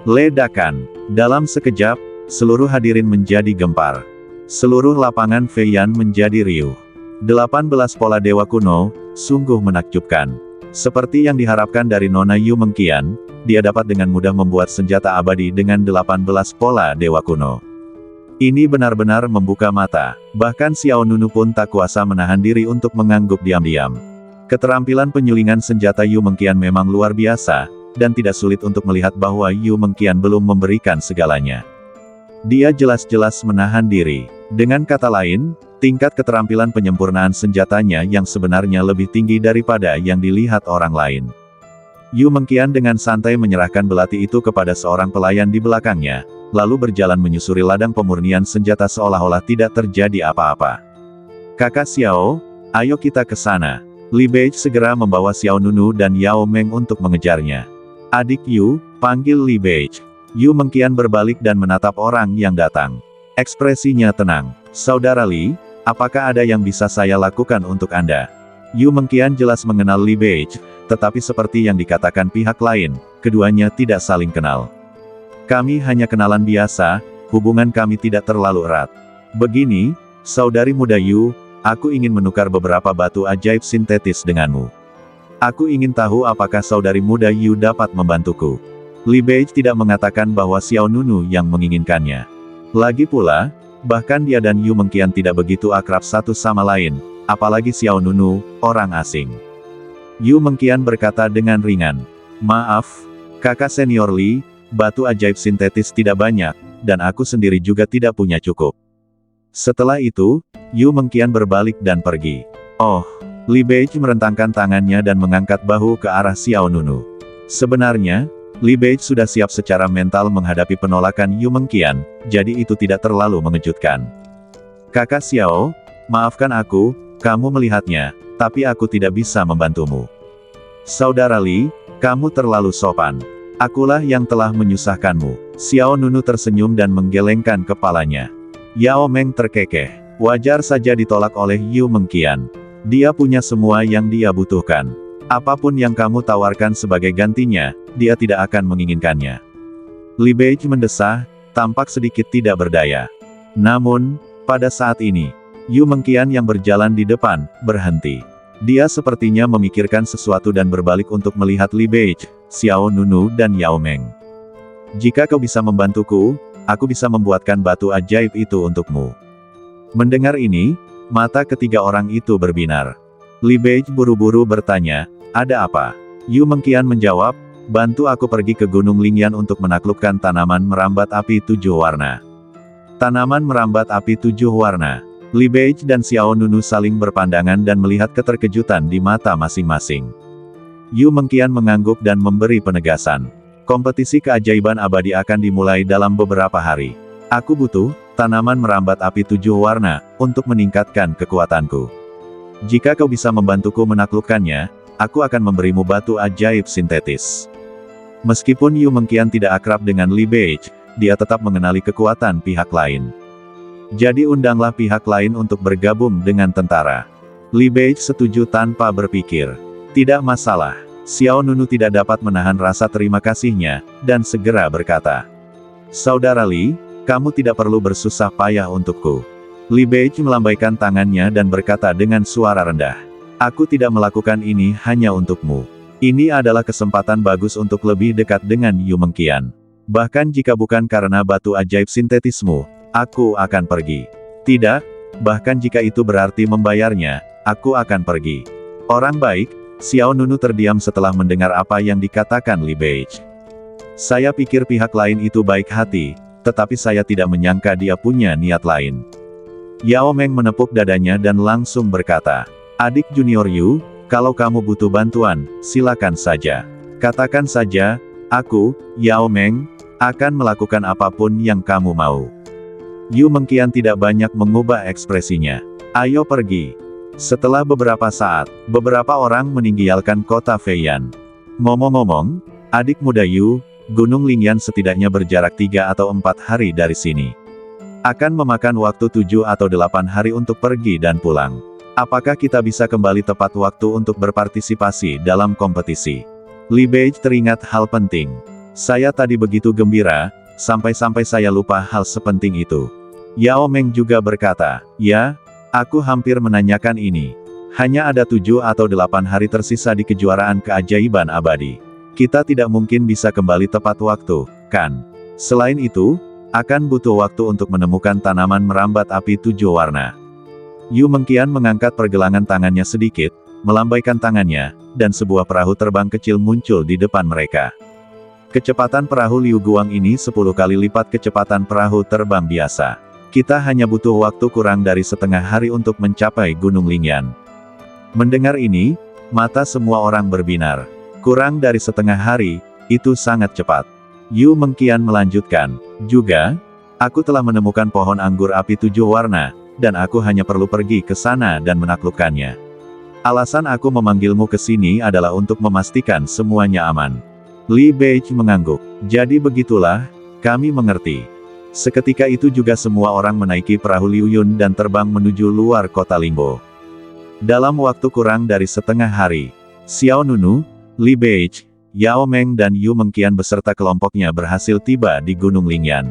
Ledakan. Dalam sekejap, seluruh hadirin menjadi gempar. Seluruh lapangan Feiyan menjadi riuh. 18 pola dewa kuno, sungguh menakjubkan. Seperti yang diharapkan dari Nona Yu Mengqian, dia dapat dengan mudah membuat senjata abadi dengan 18 pola dewa kuno. Ini benar-benar membuka mata. Bahkan Xiao Nunu pun tak kuasa menahan diri untuk mengangguk diam-diam. Keterampilan penyulingan senjata Yu Mengqian memang luar biasa, dan tidak sulit untuk melihat bahwa Yu Mengqian belum memberikan segalanya. Dia jelas-jelas menahan diri. Dengan kata lain, tingkat keterampilan penyempurnaan senjatanya yang sebenarnya lebih tinggi daripada yang dilihat orang lain. Yu Mengqian dengan santai menyerahkan belati itu kepada seorang pelayan di belakangnya, lalu berjalan menyusuri ladang pemurnian senjata seolah-olah tidak terjadi apa-apa. Kakak Xiao, ayo kita ke sana. Li Beige segera membawa Xiao Nunu dan Yao Meng untuk mengejarnya. Adik Yu, panggil Li Beige. Yu Mengqian berbalik dan menatap orang yang datang. Ekspresinya tenang. Saudara Li, apakah ada yang bisa saya lakukan untuk Anda? Yu Mengqian jelas mengenal Li Beige, tetapi seperti yang dikatakan pihak lain, keduanya tidak saling kenal. Kami hanya kenalan biasa, hubungan kami tidak terlalu erat. Begini, saudari muda Yu, aku ingin menukar beberapa batu ajaib sintetis denganmu. Aku ingin tahu apakah saudari muda Yu dapat membantuku. Li Beige tidak mengatakan bahwa Xiao Nunu yang menginginkannya. Lagi pula, bahkan dia dan Yu Mengqian tidak begitu akrab satu sama lain, apalagi Xiao Nunu, orang asing. Yu Mengqian berkata dengan ringan, "Maaf, kakak senior Li, batu ajaib sintetis tidak banyak, dan aku sendiri juga tidak punya cukup." Setelah itu, Yu Mengqian berbalik dan pergi. Oh, Li Beige merentangkan tangannya dan mengangkat bahu ke arah Xiao Nunu. Sebenarnya, Li Beige sudah siap secara mental menghadapi penolakan Yu Mengqian, jadi itu tidak terlalu mengejutkan. "Kakak Xiao, maafkan aku, kamu melihatnya, tapi aku tidak bisa membantumu. Saudara Li, kamu terlalu sopan. Akulah yang telah menyusahkanmu." Xiao Nunu tersenyum dan menggelengkan kepalanya. Yao Meng terkekeh. Wajar saja ditolak oleh Yu Mengqian. Dia punya semua yang dia butuhkan. Apapun yang kamu tawarkan sebagai gantinya, dia tidak akan menginginkannya. Li Beige mendesah, tampak sedikit tidak berdaya. Namun, pada saat ini, Yu Mengqian yang berjalan di depan, berhenti. Dia sepertinya memikirkan sesuatu dan berbalik untuk melihat Li Beige, Xiao Nunu dan Yao Meng. "Jika kau bisa membantuku, aku bisa membuatkan batu ajaib itu untukmu." Mendengar ini, mata ketiga orang itu berbinar. Li Beige buru-buru bertanya, "Ada apa?" Yu Mengqian menjawab, "Bantu aku pergi ke Gunung Lingyan untuk menaklukkan tanaman merambat api 7 warna." Tanaman merambat api 7 warna. Li Beige dan Xiao Nunu saling berpandangan dan melihat keterkejutan di mata masing-masing. Yu Mengqian mengangguk dan memberi penegasan. "Kompetisi keajaiban abadi akan dimulai dalam beberapa hari. Aku butuh tanaman merambat api 7 warna untuk meningkatkan kekuatanku. Jika kau bisa membantuku menaklukkannya, aku akan memberimu batu ajaib sintetis." Meskipun Yu Mengqian tidak akrab dengan Li Beige, dia tetap mengenali kekuatan pihak lain. "Jadi undanglah pihak lain untuk bergabung dengan tentara." Li Beige setuju tanpa berpikir. "Tidak masalah." Xiao Nunu tidak dapat menahan rasa terima kasihnya, dan segera berkata, "Saudara Li, kamu tidak perlu bersusah payah untukku." Li Beige melambaikan tangannya dan berkata dengan suara rendah, "Aku tidak melakukan ini hanya untukmu. Ini adalah kesempatan bagus untuk lebih dekat dengan Yu Mengqian. Bahkan jika bukan karena batu ajaib sintetismu, aku akan pergi. Tidak, bahkan jika itu berarti membayarnya, aku akan pergi." "Orang baik." Xiao Nunu terdiam setelah mendengar apa yang dikatakan Li Beige. "Saya pikir pihak lain itu baik hati, tetapi saya tidak menyangka dia punya niat lain." Yao Meng menepuk dadanya dan langsung berkata, "Adik junior Yu, kalau kamu butuh bantuan, silakan saja. Katakan saja, aku, Yao Meng, akan melakukan apapun yang kamu mau." Yu Mengqian tidak banyak mengubah ekspresinya. "Ayo pergi." Setelah beberapa saat, beberapa orang meninggalkan kota Feiyan. Ngomong-ngomong, adik muda Yu, Gunung Lingyan setidaknya berjarak 3 atau 4 hari dari sini. Akan memakan waktu 7 atau 8 hari untuk pergi dan pulang. Apakah kita bisa kembali tepat waktu untuk berpartisipasi dalam kompetisi? Li Beige teringat hal penting. "Saya tadi begitu gembira, sampai-sampai saya lupa hal sepenting itu." Yao Meng juga berkata, "Ya, aku hampir menanyakan ini. Hanya ada 7 atau 8 hari tersisa di kejuaraan keajaiban abadi. Kita tidak mungkin bisa kembali tepat waktu, kan? Selain itu, akan butuh waktu untuk menemukan tanaman merambat api 7 warna." Yu Mengqian mengangkat pergelangan tangannya sedikit, melambaikan tangannya, dan sebuah perahu terbang kecil muncul di depan mereka. Kecepatan perahu Liu Guang ini 10 kali lipat kecepatan perahu terbang biasa. "Kita hanya butuh waktu kurang dari setengah hari untuk mencapai Gunung Lingyan." Mendengar ini, mata semua orang berbinar. "Kurang dari setengah hari, itu sangat cepat." Yu Mengqian melanjutkan, "Juga, aku telah menemukan pohon anggur api 7 warna, dan aku hanya perlu pergi ke sana dan menaklukkannya. Alasan aku memanggilmu ke sini adalah untuk memastikan semuanya aman." Li Beige mengangguk. "Jadi begitulah, kami mengerti." Seketika itu juga semua orang menaiki perahu Liu Yun dan terbang menuju luar kota Lingbo. Dalam waktu kurang dari setengah hari, Xiao Nunu, Li Beiche, Yao Meng dan Yu Mengqian beserta kelompoknya berhasil tiba di Gunung Lingyan.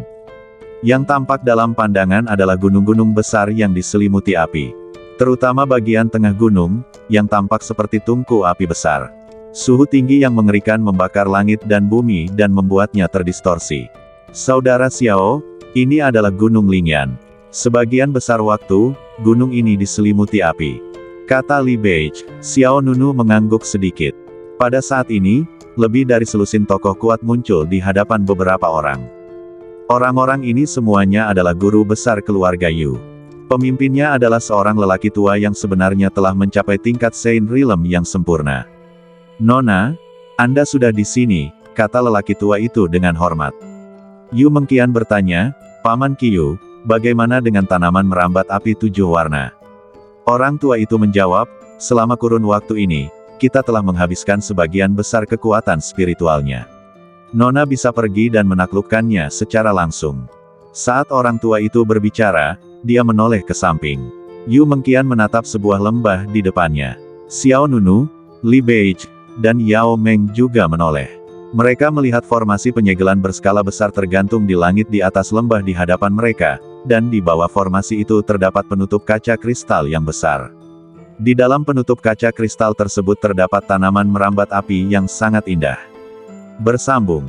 Yang tampak dalam pandangan adalah gunung-gunung besar yang diselimuti api. Terutama bagian tengah gunung, yang tampak seperti tungku api besar. Suhu tinggi yang mengerikan membakar langit dan bumi dan membuatnya terdistorsi. Saudara Xiao, ini adalah Gunung Lingyan. Sebagian besar waktu, gunung ini diselimuti api. Kata Li Beiche. Xiao Nunu mengangguk sedikit. Pada saat ini, lebih dari selusin tokoh kuat muncul di hadapan beberapa orang. Orang-orang ini semuanya adalah guru besar keluarga Yu. Pemimpinnya adalah seorang lelaki tua yang sebenarnya telah mencapai tingkat Sein Realm yang sempurna. Nona, Anda sudah di sini, kata lelaki tua itu dengan hormat. Yu Mengqian bertanya, Paman Qiyu, bagaimana dengan tanaman merambat api 7 warna? Orang tua itu menjawab, selama kurun waktu ini, kita telah menghabiskan sebagian besar kekuatan spiritualnya. Nona bisa pergi dan menaklukkannya secara langsung. Saat orang tua itu berbicara, dia menoleh ke samping. Yu Mengqian menatap sebuah lembah di depannya. Xiao Nunu, Li Beiche, dan Yao Meng juga menoleh. Mereka melihat formasi penyegelan berskala besar tergantung di langit di atas lembah di hadapan mereka, dan di bawah formasi itu terdapat penutup kaca kristal yang besar. Di dalam penutup kaca kristal tersebut terdapat tanaman merambat api yang sangat indah. Bersambung.